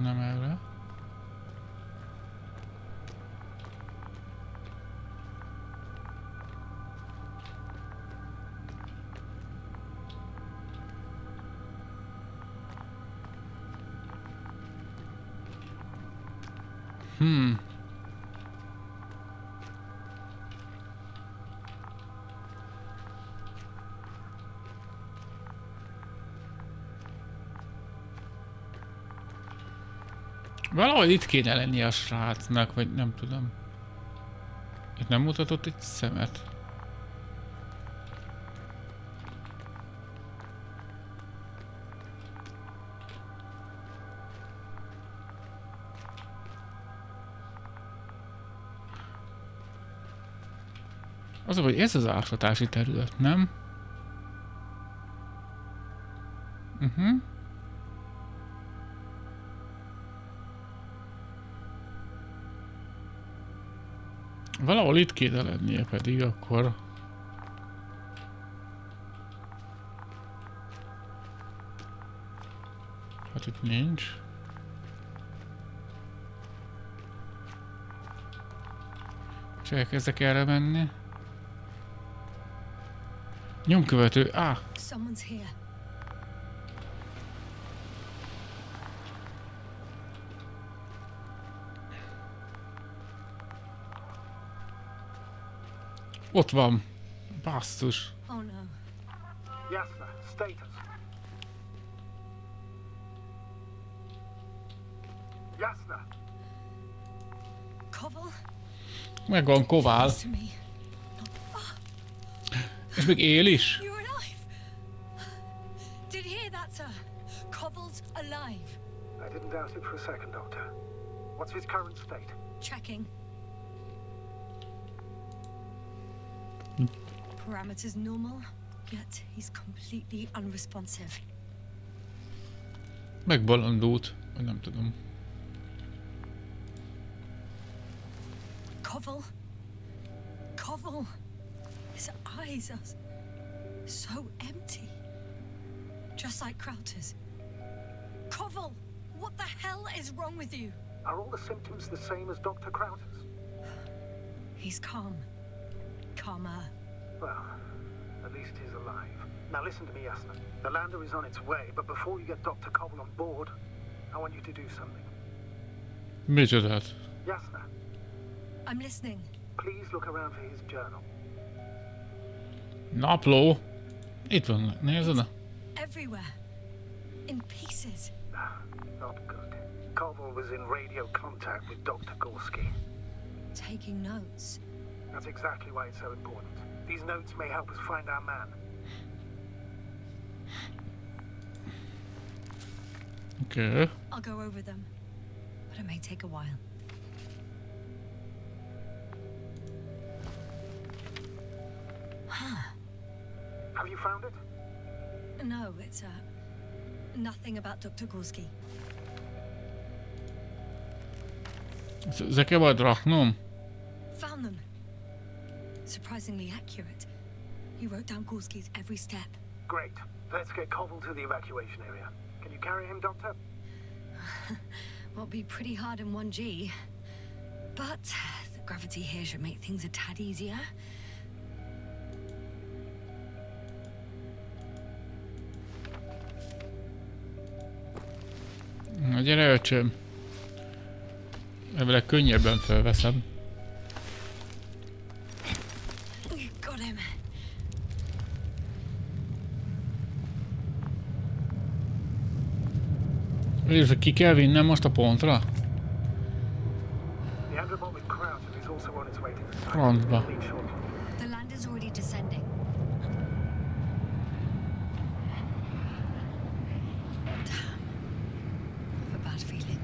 Nem erre. Valahogy itt kéne lenni a srácnak, vagy nem tudom. Itt nem mutatott egy szemet. Az, hogy ez az ásatási terület, nem? Valahol itt kéne lennie pedig akkor. Hát itt nincs. És elkezdek erre menni. Nyomkövető, Someone's here. Ott van. Basszus. Oh no. Jasna, status. Jasna. Koval? Meg van Kovál. To me. És még él is. You're alive. Did you hear that, sir? Koval's alive. I didn't doubt it for a second, Doctor. What's his current state? Checking. Parameters normal, yet he's completely unresponsive. Megbolondult, vagy nem tudom. Koval. His eyes are so empty. Just like Krauter's. Koval, what the hell is wrong with you? Are all the symptoms the same as Dr. Krauter's? He's calm. Calmer. Well, at least he's alive. Now listen to me, Jasna. The lander is on its way, but before you get Dr. Koval on board, I want you to do something. Micsodát? Jasna. I'm listening. Please look around for his journal. Napló. Itt van, nézd. Everywhere. In pieces. Not good. Koval was in radio contact with Dr. Gorski. Taking notes. That's exactly why it's so important. These notes may help us find our man. Okay. I'll go over them, but it may take a while. Have you found it? No, it's nothing about Dr. Gorski. Ze kell majd raknom. Found them. Surprisingly accurate. He wrote down Gorski's every step. Great. Let's get Koval to the evacuation area. Can you carry him, Doctor? Will be pretty hard in 1G. But the gravity here should make things a tad easier. Na gyere, öcsöm. Ebből könnyebben felveszem. Got him. És ki kell vinnem most a pontra? Francba. The land is already descending. Damn. I have a bad feeling.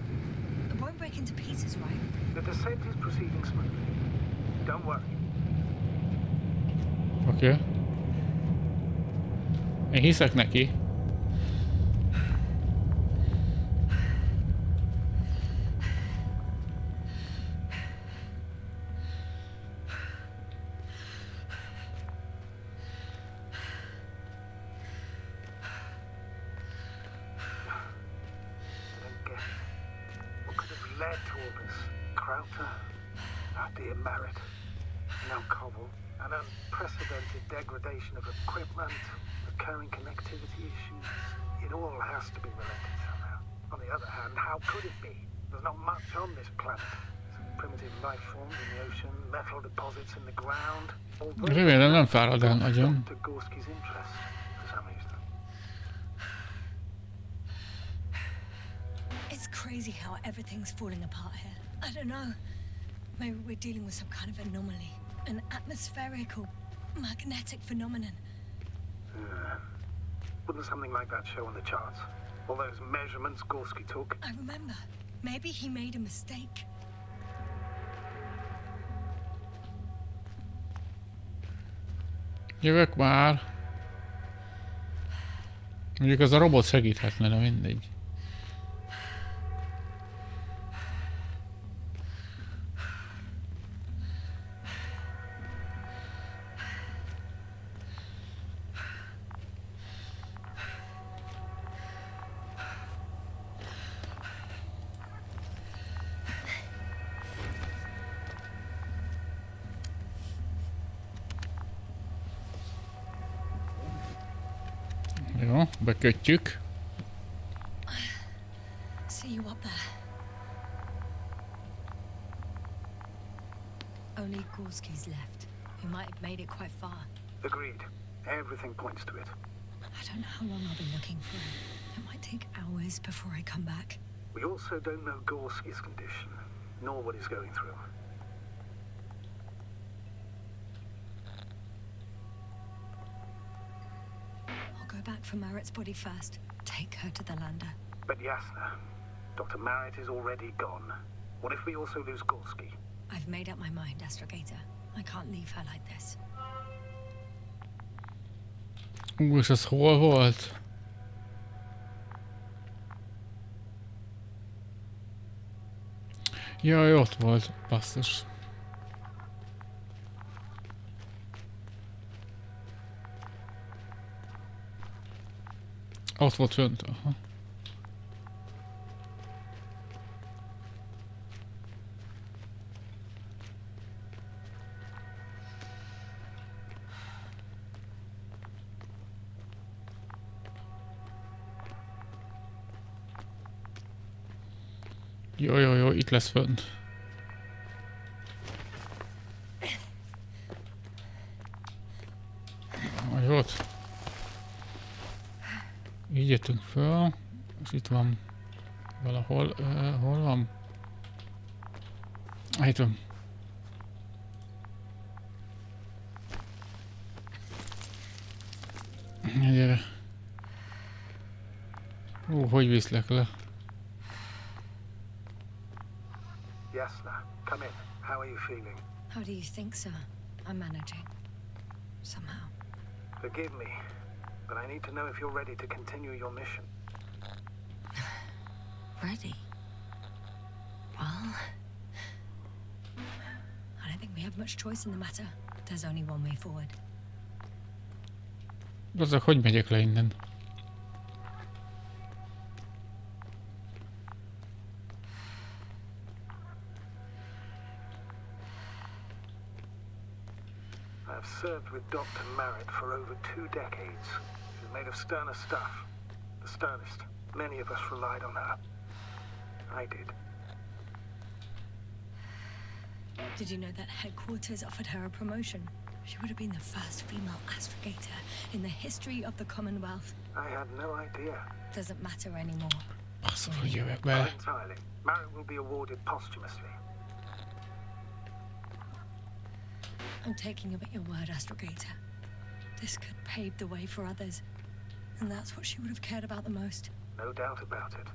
It won't break into pieces, right? The descent is proceeding smoothly. Don't worry. Oké. Én hiszek neki. Degradation of equipment, recurring connectivity issues. It all has to be related somehow. On the other hand, how could it be? There's not much on this planet. Some primitive life forms in the ocean, metal deposits in the ground. Remélem nem fárad el nagyon. Dr. Gorski's interest for some reason. It's crazy how everything's falling apart here. I don't know. Maybe we're dealing with some kind of anomaly. An atmospheric or magnetic phenomenon. Wouldn't something like that show on the charts? All those measurements Gorski took? I remember. Maybe he made a mistake. Jövök már. Mondjuk az a robot segíthetne, de mindegy. Jó, bekötjük. See you up there. Only Gorski's left. He might have made it quite far. Agreed. Everything points to it. I don't know how long I'll be looking for him. It might take hours before I come back. We also don't know Gorski's condition, nor what he's going through. I'll go back for Merritt's body first. Take her to the lander. But Yasna, Dr. Merritt is already gone. What if we also lose Gorski? I've made up my mind, Astrogator. I can't leave her like this. És ez hol volt? Jaj, ott volt, basszus. Ott volt fönt, aha. Jó, itt lesz fönt. Majd ott. Így jöttünk föl, és itt van valahol, hol van? Itt van. Gyere. Hogy viszlek le? Yasna, come in. How are you feeling? How do you think, sir? I'm managing. Somehow. Forgive me, but I need to know if you're ready to continue your mission. Ready? Well, I don't think we have much choice in the matter. There's only one way forward. Bazzak, hogy megyek le innen? I've served with Dr. Merritt for over 2 decades. She's made of sterner stuff. The sternest. Many of us relied on her. I did. Did you know that headquarters offered her a promotion? She would have been the first female astrogator in the history of the Commonwealth. I had no idea. Doesn't matter anymore. Basszak, hogy jövök Not bele. entirely. Merritt will be awarded posthumously. I'm taking you at your word, Astrogator. This could pave the way for others. And that's what she would have cared about the most. No doubt about it.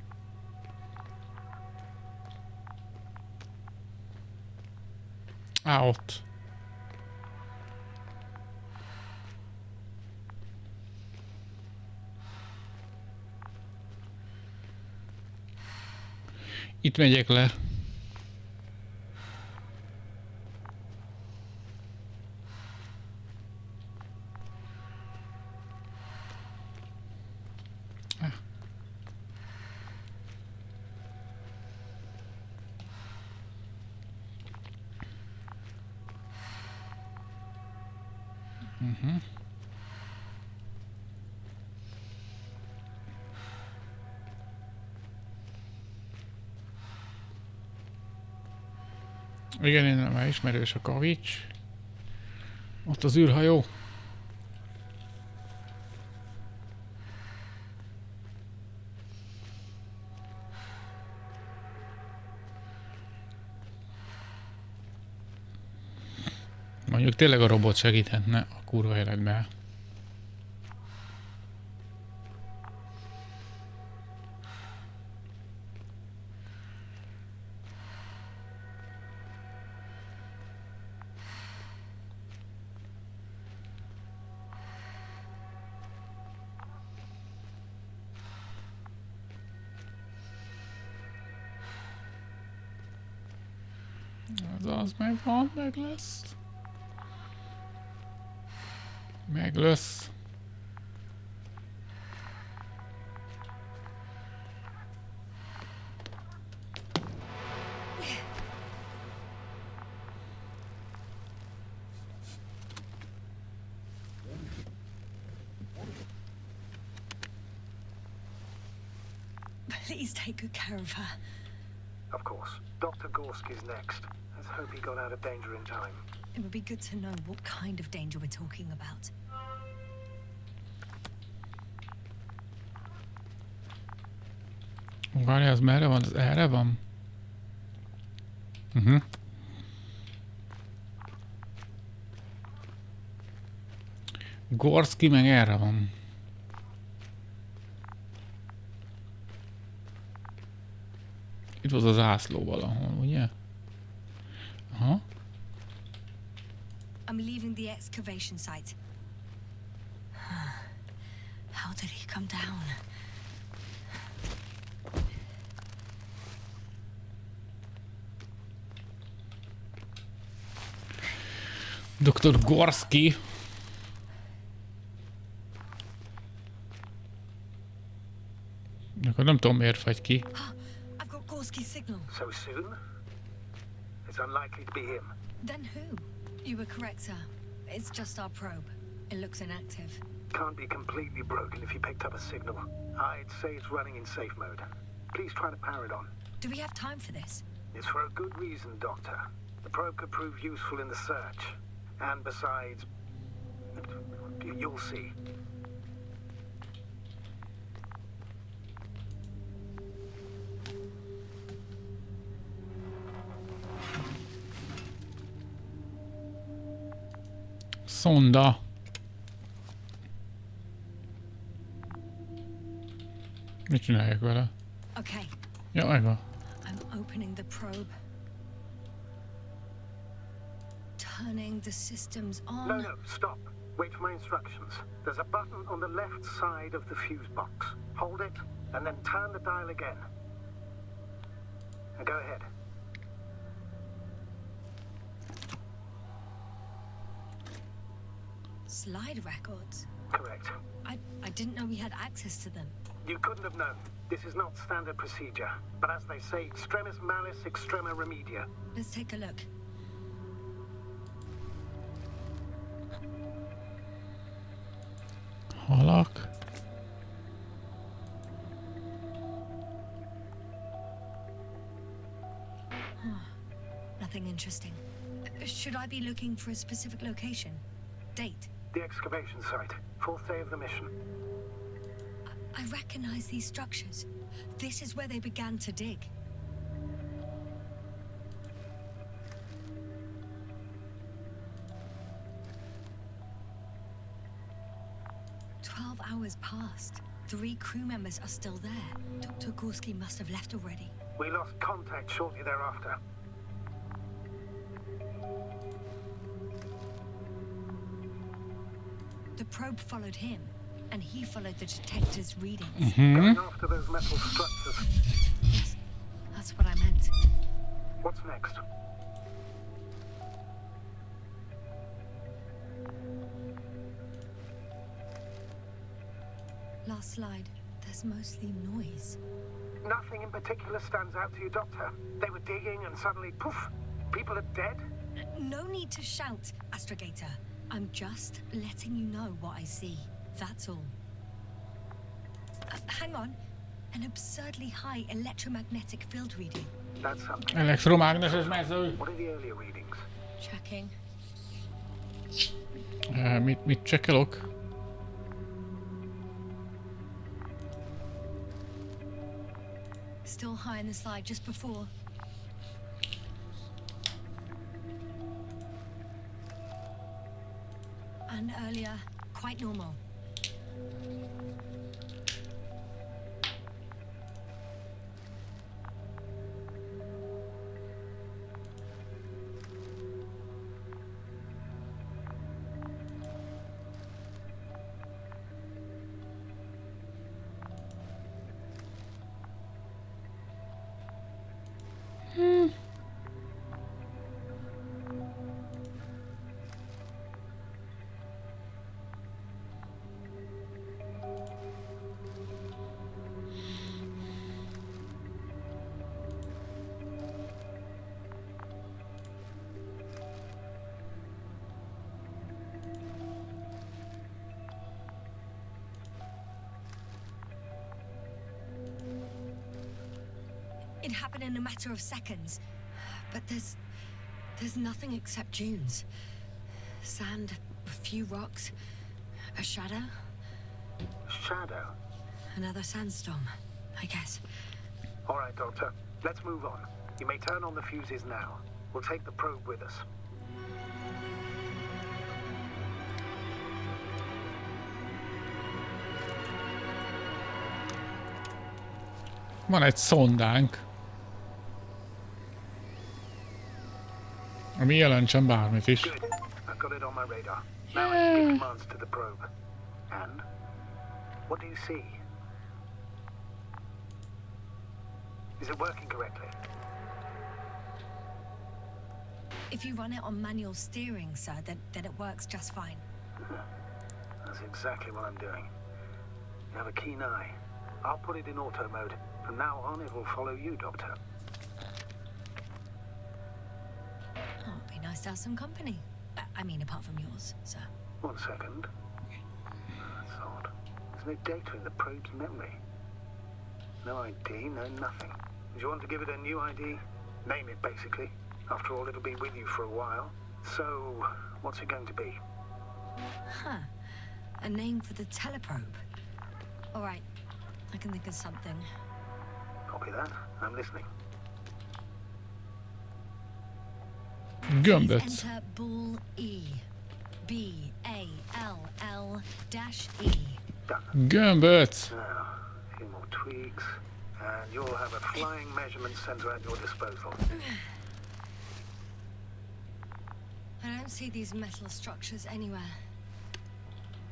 Ott. Itt megyek le. Igen, én már ismerős a kavics. Ott az űrhajó. Mondjuk tényleg a robot segíthetne a kurva életben. Az megvan, meg lesz. Meg lesz. Please take good care of her. Of course. Dr. Gorski's next. Let's hope he got out of danger in time. It would be good to know what kind of danger we're talking about. Várjál, az merre van? Az erre van? Gorski meg erre van. Itt volt az zászló valahol, ugye? Aha. I'm leaving the excavation site. How did he come down? Dr. Gorski. Akkor nem tudom, miért fagy ki. I've got Gorski's signal. So soon? It's unlikely to be him. Then who? You were correct, sir. It's just our probe. It looks inactive. Can't be completely broken if he picked up a signal. I'd say it's running in safe mode. Please try to power it on. Do we have time for this? It's for a good reason, Doctor. The probe could prove useful in the search. And besides, you'll see. Szonda. Mit csinálják vele? Okay. Ja, megvan. I'm opening the probe. Turning the systems on. No, stop. Wait for my instructions. There's a button on the left side of the fuse box. Hold it, and then turn the dial again. Now go ahead. Slide records? Correct. I didn't know we had access to them. You couldn't have known. This is not standard procedure. But as they say, extremis malice, extrema remedia. Let's take a look. Halak. Nothing interesting. Should I be looking for a specific location? Date? The excavation site. 4th day of the mission. I recognize these structures. This is where they began to dig. Hours passed. 3 crew members are still there. Dr. Gorski must have left already. We lost contact shortly thereafter. The probe followed him, and he followed the detector's readings. Going after those metal structures. Yes, that's what I meant. What's next? Last slide. There's mostly noise. Nothing in particular stands out to you, Doctor. They were digging and suddenly, poof, people are dead? No need to shout, Astrogator. I'm just letting you know what I see. That's all. Hang on. An absurdly high electromagnetic field reading. That's something. Elektromágneses mező. What are the earlier readings? Checking. Mit csekkelok? Still high in the slide just before. And earlier, quite normal. It happened in a matter of seconds. But there's nothing except dunes. Sand, a few rocks, a shadow. Shadow? Another sandstorm, I guess. All right, Doctor. Let's move on. You may turn on the fuses now. We'll take the probe with us. Van egy szondánk, ami jelentsen bármit is. Good. I've got it on my radar. Now I can give commands to the probe. And? What do you see? Is it working correctly? If you run it on manual steering, sir, then it works just fine. That's exactly what I'm doing. You have a keen eye. I'll put it in auto mode. From now on, it will follow you, Doctor. Oh, it'd be nice to have some company. I mean, apart from yours, sir. 1 second. That's odd. There's no data in the probe's memory. No ID, no nothing. Do you want to give it a new ID? Name it, basically. After all, it'll be with you for a while. So, what's it going to be? Huh. A name for the teleprobe. All right. I can think of something. Copy that. I'm listening. Gömböt. Please enter ball E. B-A-L-L--E. Done. Gömböt. Now, a few more tweaks, and you'll have a flying measurement center at your disposal. I don't see these metal structures anywhere.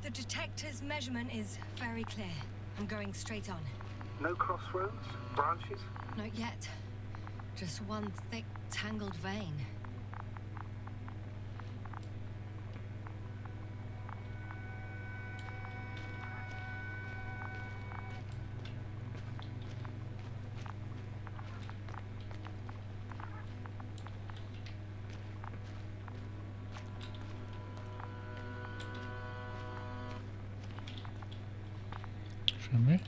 The detector's measurement is very clear. I'm going straight on. No crossroads? Branches? Not yet. Just one thick, tangled vein. Semmi.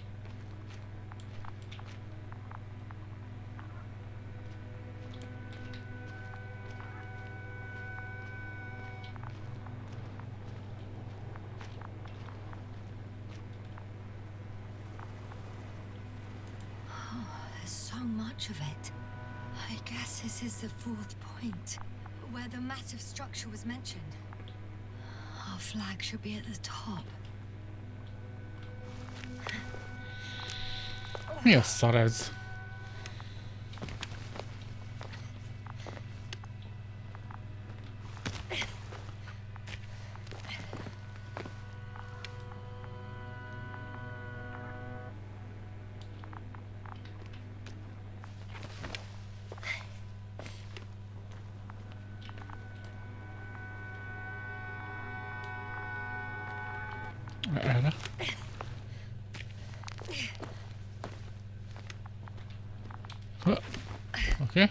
There's so much of it. I guess this is the 4th point, where the massive structure was mentioned. Our flag should be at the top. Mi a szar ez? Erre. Okay.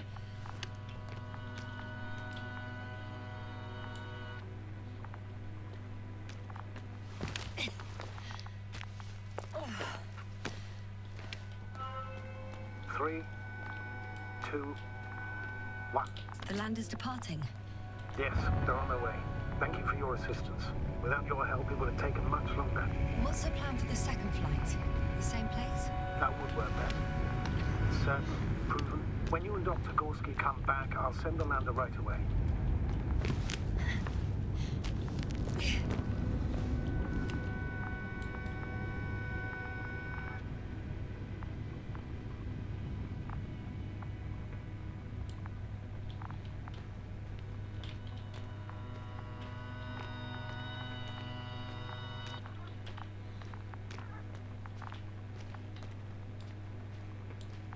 Three, two, one. The land is departing. Yes, they're on their way. Thank you for your assistance. Without your help, it would have taken much longer. What's the plan for the second flight? The same place? That would work better. Certain, proven. When you and Dr. Gorski come back, I'll send the lander right away.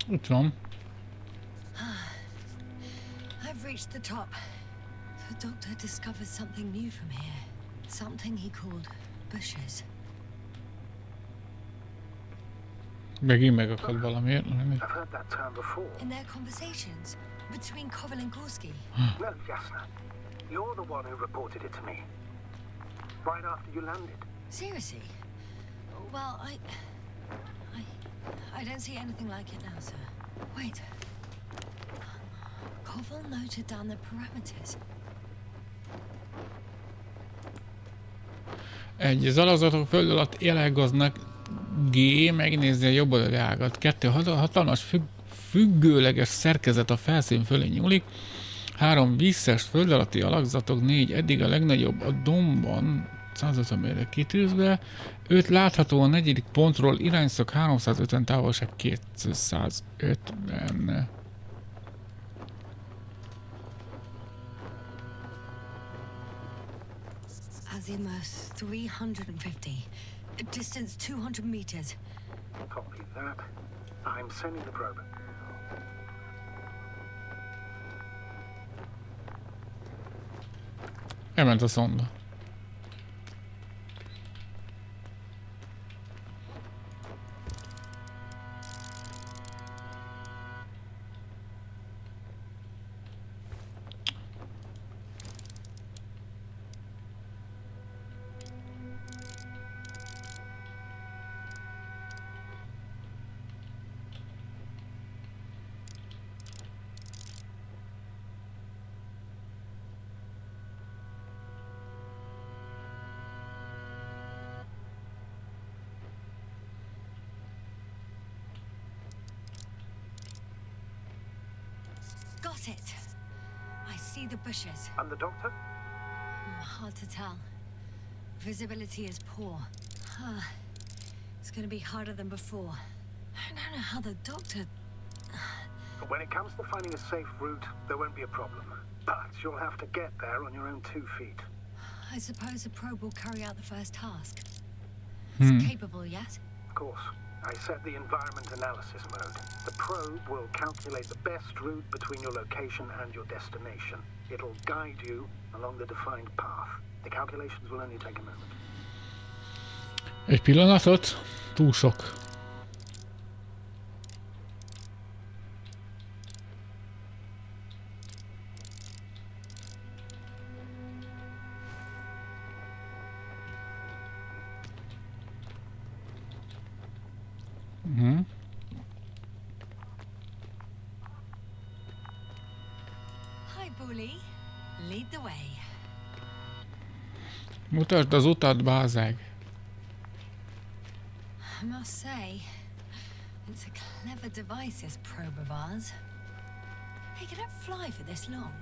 Itt van. I've reached the top. The doctor discovered something new from here. Something he called bushes. Megint megakad valamiért. I've heard that term before. In their conversations between Koval and Gorski. No, Jasna. You're the one who reported it to me. Right after you landed. Seriously? Well, I don't see anything like it now, sir. Wait, Pavel noted down the parameters. Egy, az alazatok föld alatt elágaznak. G, megnézni a jobb oldali ágat. 2, hatalmas függőleges szerkezet a felszín fölé nyúlik. 3, vízes föld alatti alakzatok. 4, eddig a legnagyobb a dombban 150 mérre kitűzve. 5, látható a 4. pontról irányszög 350, távolság 250. Azimuth 350. Distance 200 meters. Copy that. I'm sending the probe. Elment a szonda. Got it. I see the bushes. And the doctor? Hard to tell. Visibility is poor. It's going to be harder than before. I don't know how the doctor... But when it comes to finding a safe route, there won't be a problem. But you'll have to get there on your own 2 feet. I suppose the probe will carry out the first task. It's capable yet? Of course. I set the environment analysis mode. The probe will calculate the best route between your location and your destination. It'll guide you along the defined path. The calculations will only take a moment. Egy pillanatot, túl sok. Hi, Bully. Lead the way. Mutasd az utat, bázeg. I must say, it's a clever device, this probe of ours. Hey, can it fly for this long?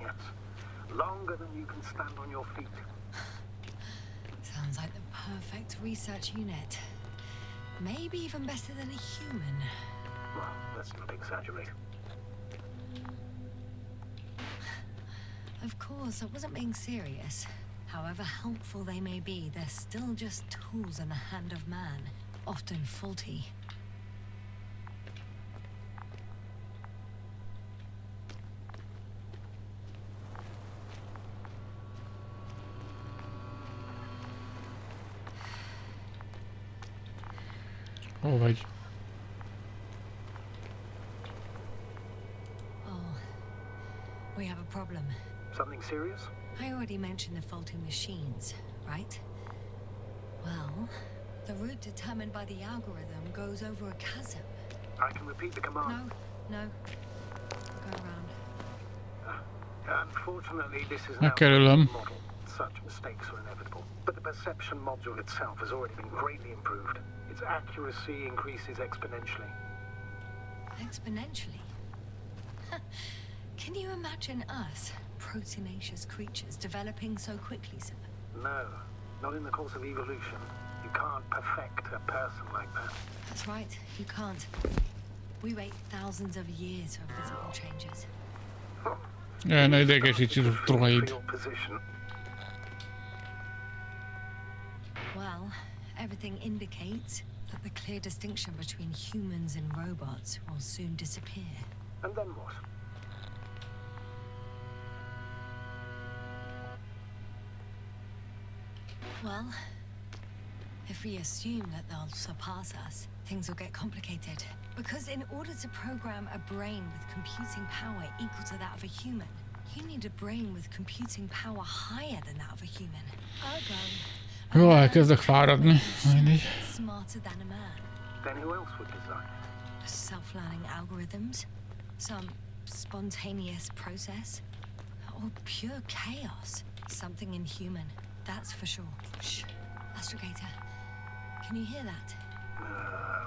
Yes. Longer than you can stand on your feet. Sounds like the perfect research unit. Maybe even better than a human. Well, let's not exaggerate. Of course, I wasn't being serious. However helpful they may be, they're still just tools in the hand of man, often faulty. Hol vagy? Oh, we have a problem. Something serious? I already mentioned the faulty machines, right? Well, the route determined by the algorithm goes over a chasm. I can repeat the command. No. Go around. Unfortunately, this is now Megkerülöm. a model. Such mistakes are inevitable. But the perception module itself has already been greatly improved. Its accuracy increases exponentially. Exponentially? Can you imagine us, proteinaceous creatures, developing so quickly, sir? No, not in the course of evolution. You can't perfect a person like that. That's right, you can't. We wait thousands of years for visible changes. Ne idegesíts a droid. Well, everything indicates that the clear distinction between humans and robots will soon disappear. And then what? Well, if we assume that they'll surpass us, things will get complicated. Because in order to program a brain with computing power equal to that of a human, you need a brain with computing power higher than that of a human. Ergo, Jó, elkezdek fáradni. smarter than a man. Then who else would design it? Self-learning algorithms, some spontaneous process or pure chaos. Something inhuman, that's for sure. Shh, Astrogator, can you hear that?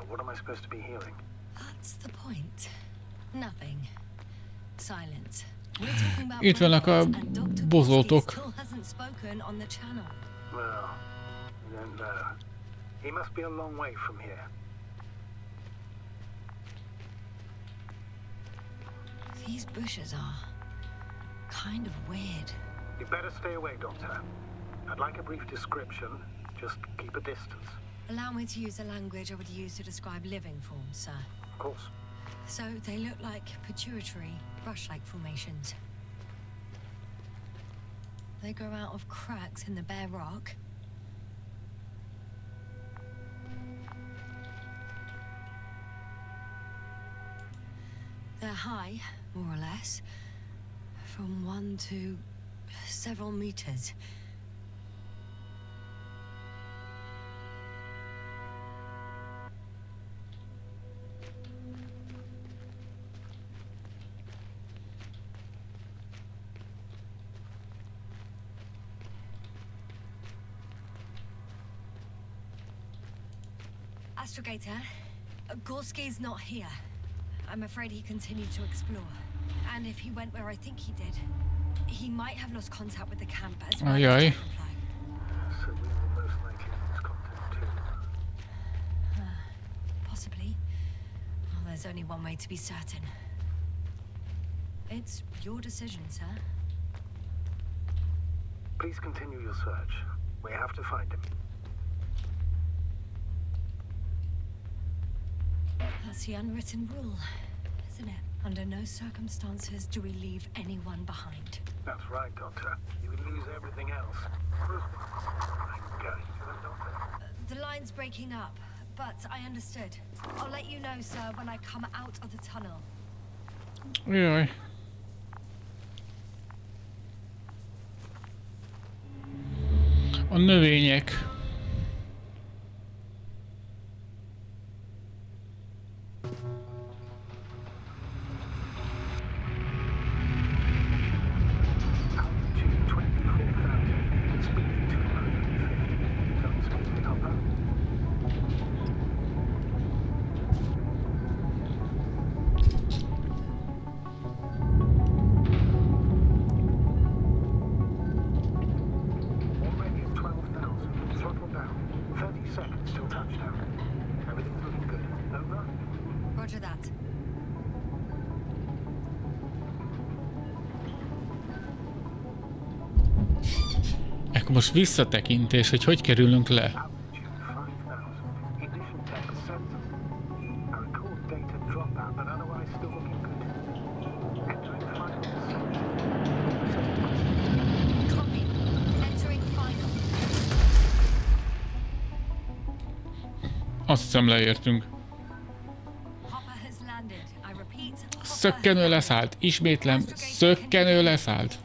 What am I supposed to be hearing? That's the point. Nothing. Silence. We're talking about Itt vannak a bozótok. still hasn't spoken on the channel. Well, I don't know. He must be a long way from here. These bushes are kind of weird. You better stay away, Doctor. I'd like a brief description. Just keep a distance. Allow me to use the language I would use to describe living forms, sir. Of course. So they look like pituitary, brush-like formations. They grow out of cracks in the bare rock. They're high, more or less, from 1 to several meters. Astrogator, Gorski's not here. I'm afraid he continued to explore. And if he went where I think he did, he might have lost contact with the camp as well. Ajaj. So we will most likely lose contact too. Possibly. Well, there's only one way to be certain. It's your decision, sir. Please continue your search. We have to find him. That's the unwritten rule, isn't it? Under no circumstances do we leave anyone behind. That's right, Doctor. You would lose everything else. The line's breaking up, but I understood. I'll let you know, sir, when I come out of the tunnel. Jaj. A növények. Roger that. Ekkor most visszatekintés, hogy kerülünk le. Azt hiszem leértünk. Szökkenő leszállt. Ismétlem, szökkenő leszállt.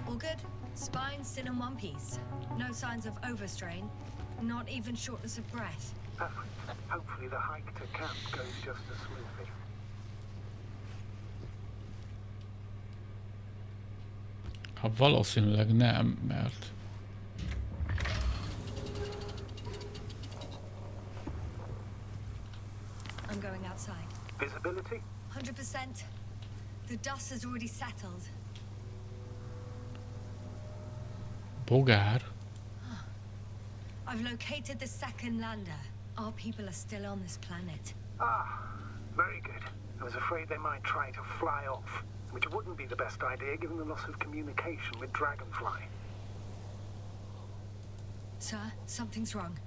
All good. Spine still in one piece. No signs of overstrain. Not even shortness of breath. Perfect. Hopefully the hike to camp goes just as smoothly. Ha valószínűleg nem, mert... I'm going outside. Visibility? 100%. The dust has already settled. Bogár. I've located the second lander. Our people are still on this planet. Ah, very good. I was afraid they might try to fly off, which wouldn't be the best idea given the loss of communication with Dragonfly. Sir, something's wrong.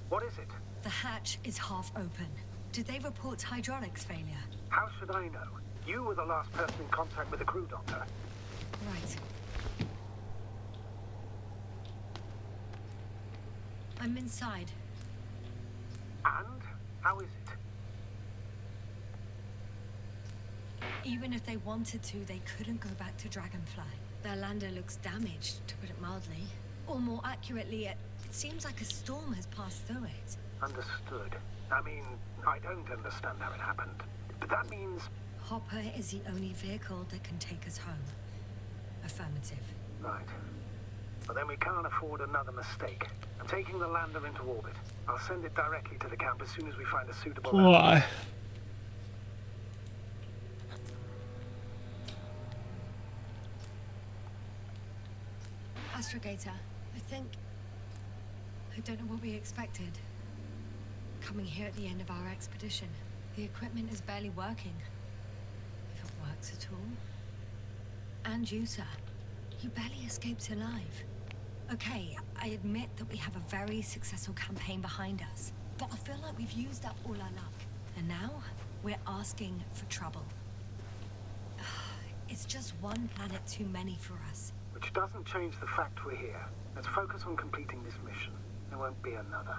What is it? The hatch is half open. Did they report hydraulics failure? How should I know? You were the last person in contact with the crew, Doctor. Right. I'm inside. And? How is it? Even if they wanted to, they couldn't go back to Dragonfly. Their lander looks damaged, to put it mildly. Or more accurately, it seems like a storm has passed through it. Understood. I mean, I don't understand how it happened. But that means... Hopper is the only vehicle that can take us home. Affirmative. Right. Well, then we can't afford another mistake. I'm taking the lander into orbit. I'll send it directly to the camp as soon as we find a suitable... Why? Astrogator, I don't know what we expected. Coming here at the end of our expedition, the equipment is barely working. If it works at all. And you, sir. You barely escaped alive. Okay, I admit that we have a very successful campaign behind us, but I feel like we've used up all our luck. And now, we're asking for trouble. It's just one planet too many for us. Which doesn't change the fact we're here. Let's focus on completing this mission. There won't be another.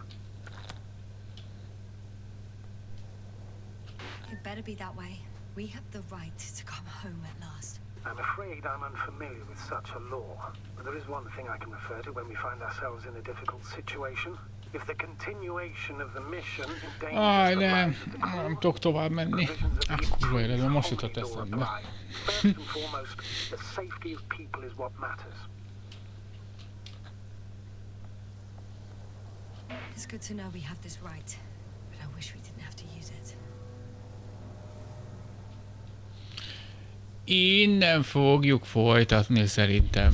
It better be that way. We have the right to come home at last. I'm afraid I'm unfamiliar with such a law. But there is one thing I can refer to when we find ourselves in a difficult situation. If the continuation of the mission Aj, nem tudok tovább menni. Kurva életben, most jutott eszembe. First and foremost, the safety of people is what matters. It's good to know we have this right, but I wish we didn't have to use it. Innen fogjuk folytatni szerintem.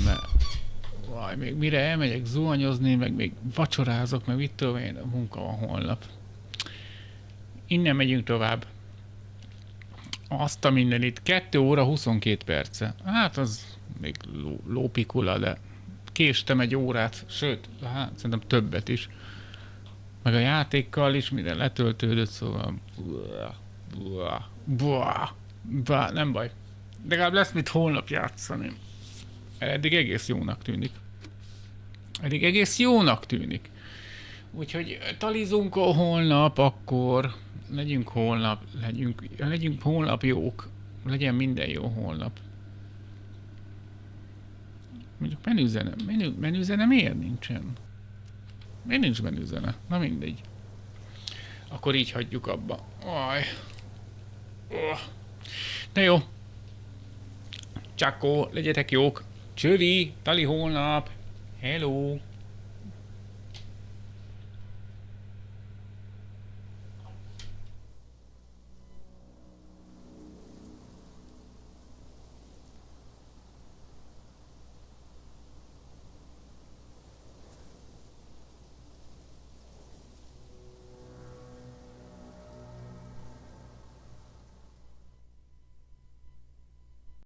Vaj, még mire elmegyek zuhanyozni, meg még vacsorázok, meg mit tudom én, a munka van holnap. Innen megyünk tovább. Azt a mindenit. 2 óra 22 perce. Hát az még lópikula, de késtem egy órát, sőt, hát szerintem többet is. Meg a játékkal is minden letöltődött, szóval... Nem baj. De legalább lesz mit holnap játszani. Eddig egész jónak tűnik. Úgyhogy talizunk holnap, akkor legyünk holnap jók. Legyen minden jó holnap. Mondjuk menüzene miért nincsen? Miért nincs menüzene? Na mindegy. Akkor így hagyjuk abba. Aj. Na jó. Csákó, legyetek jók. Csövi, tali holnap. Hello.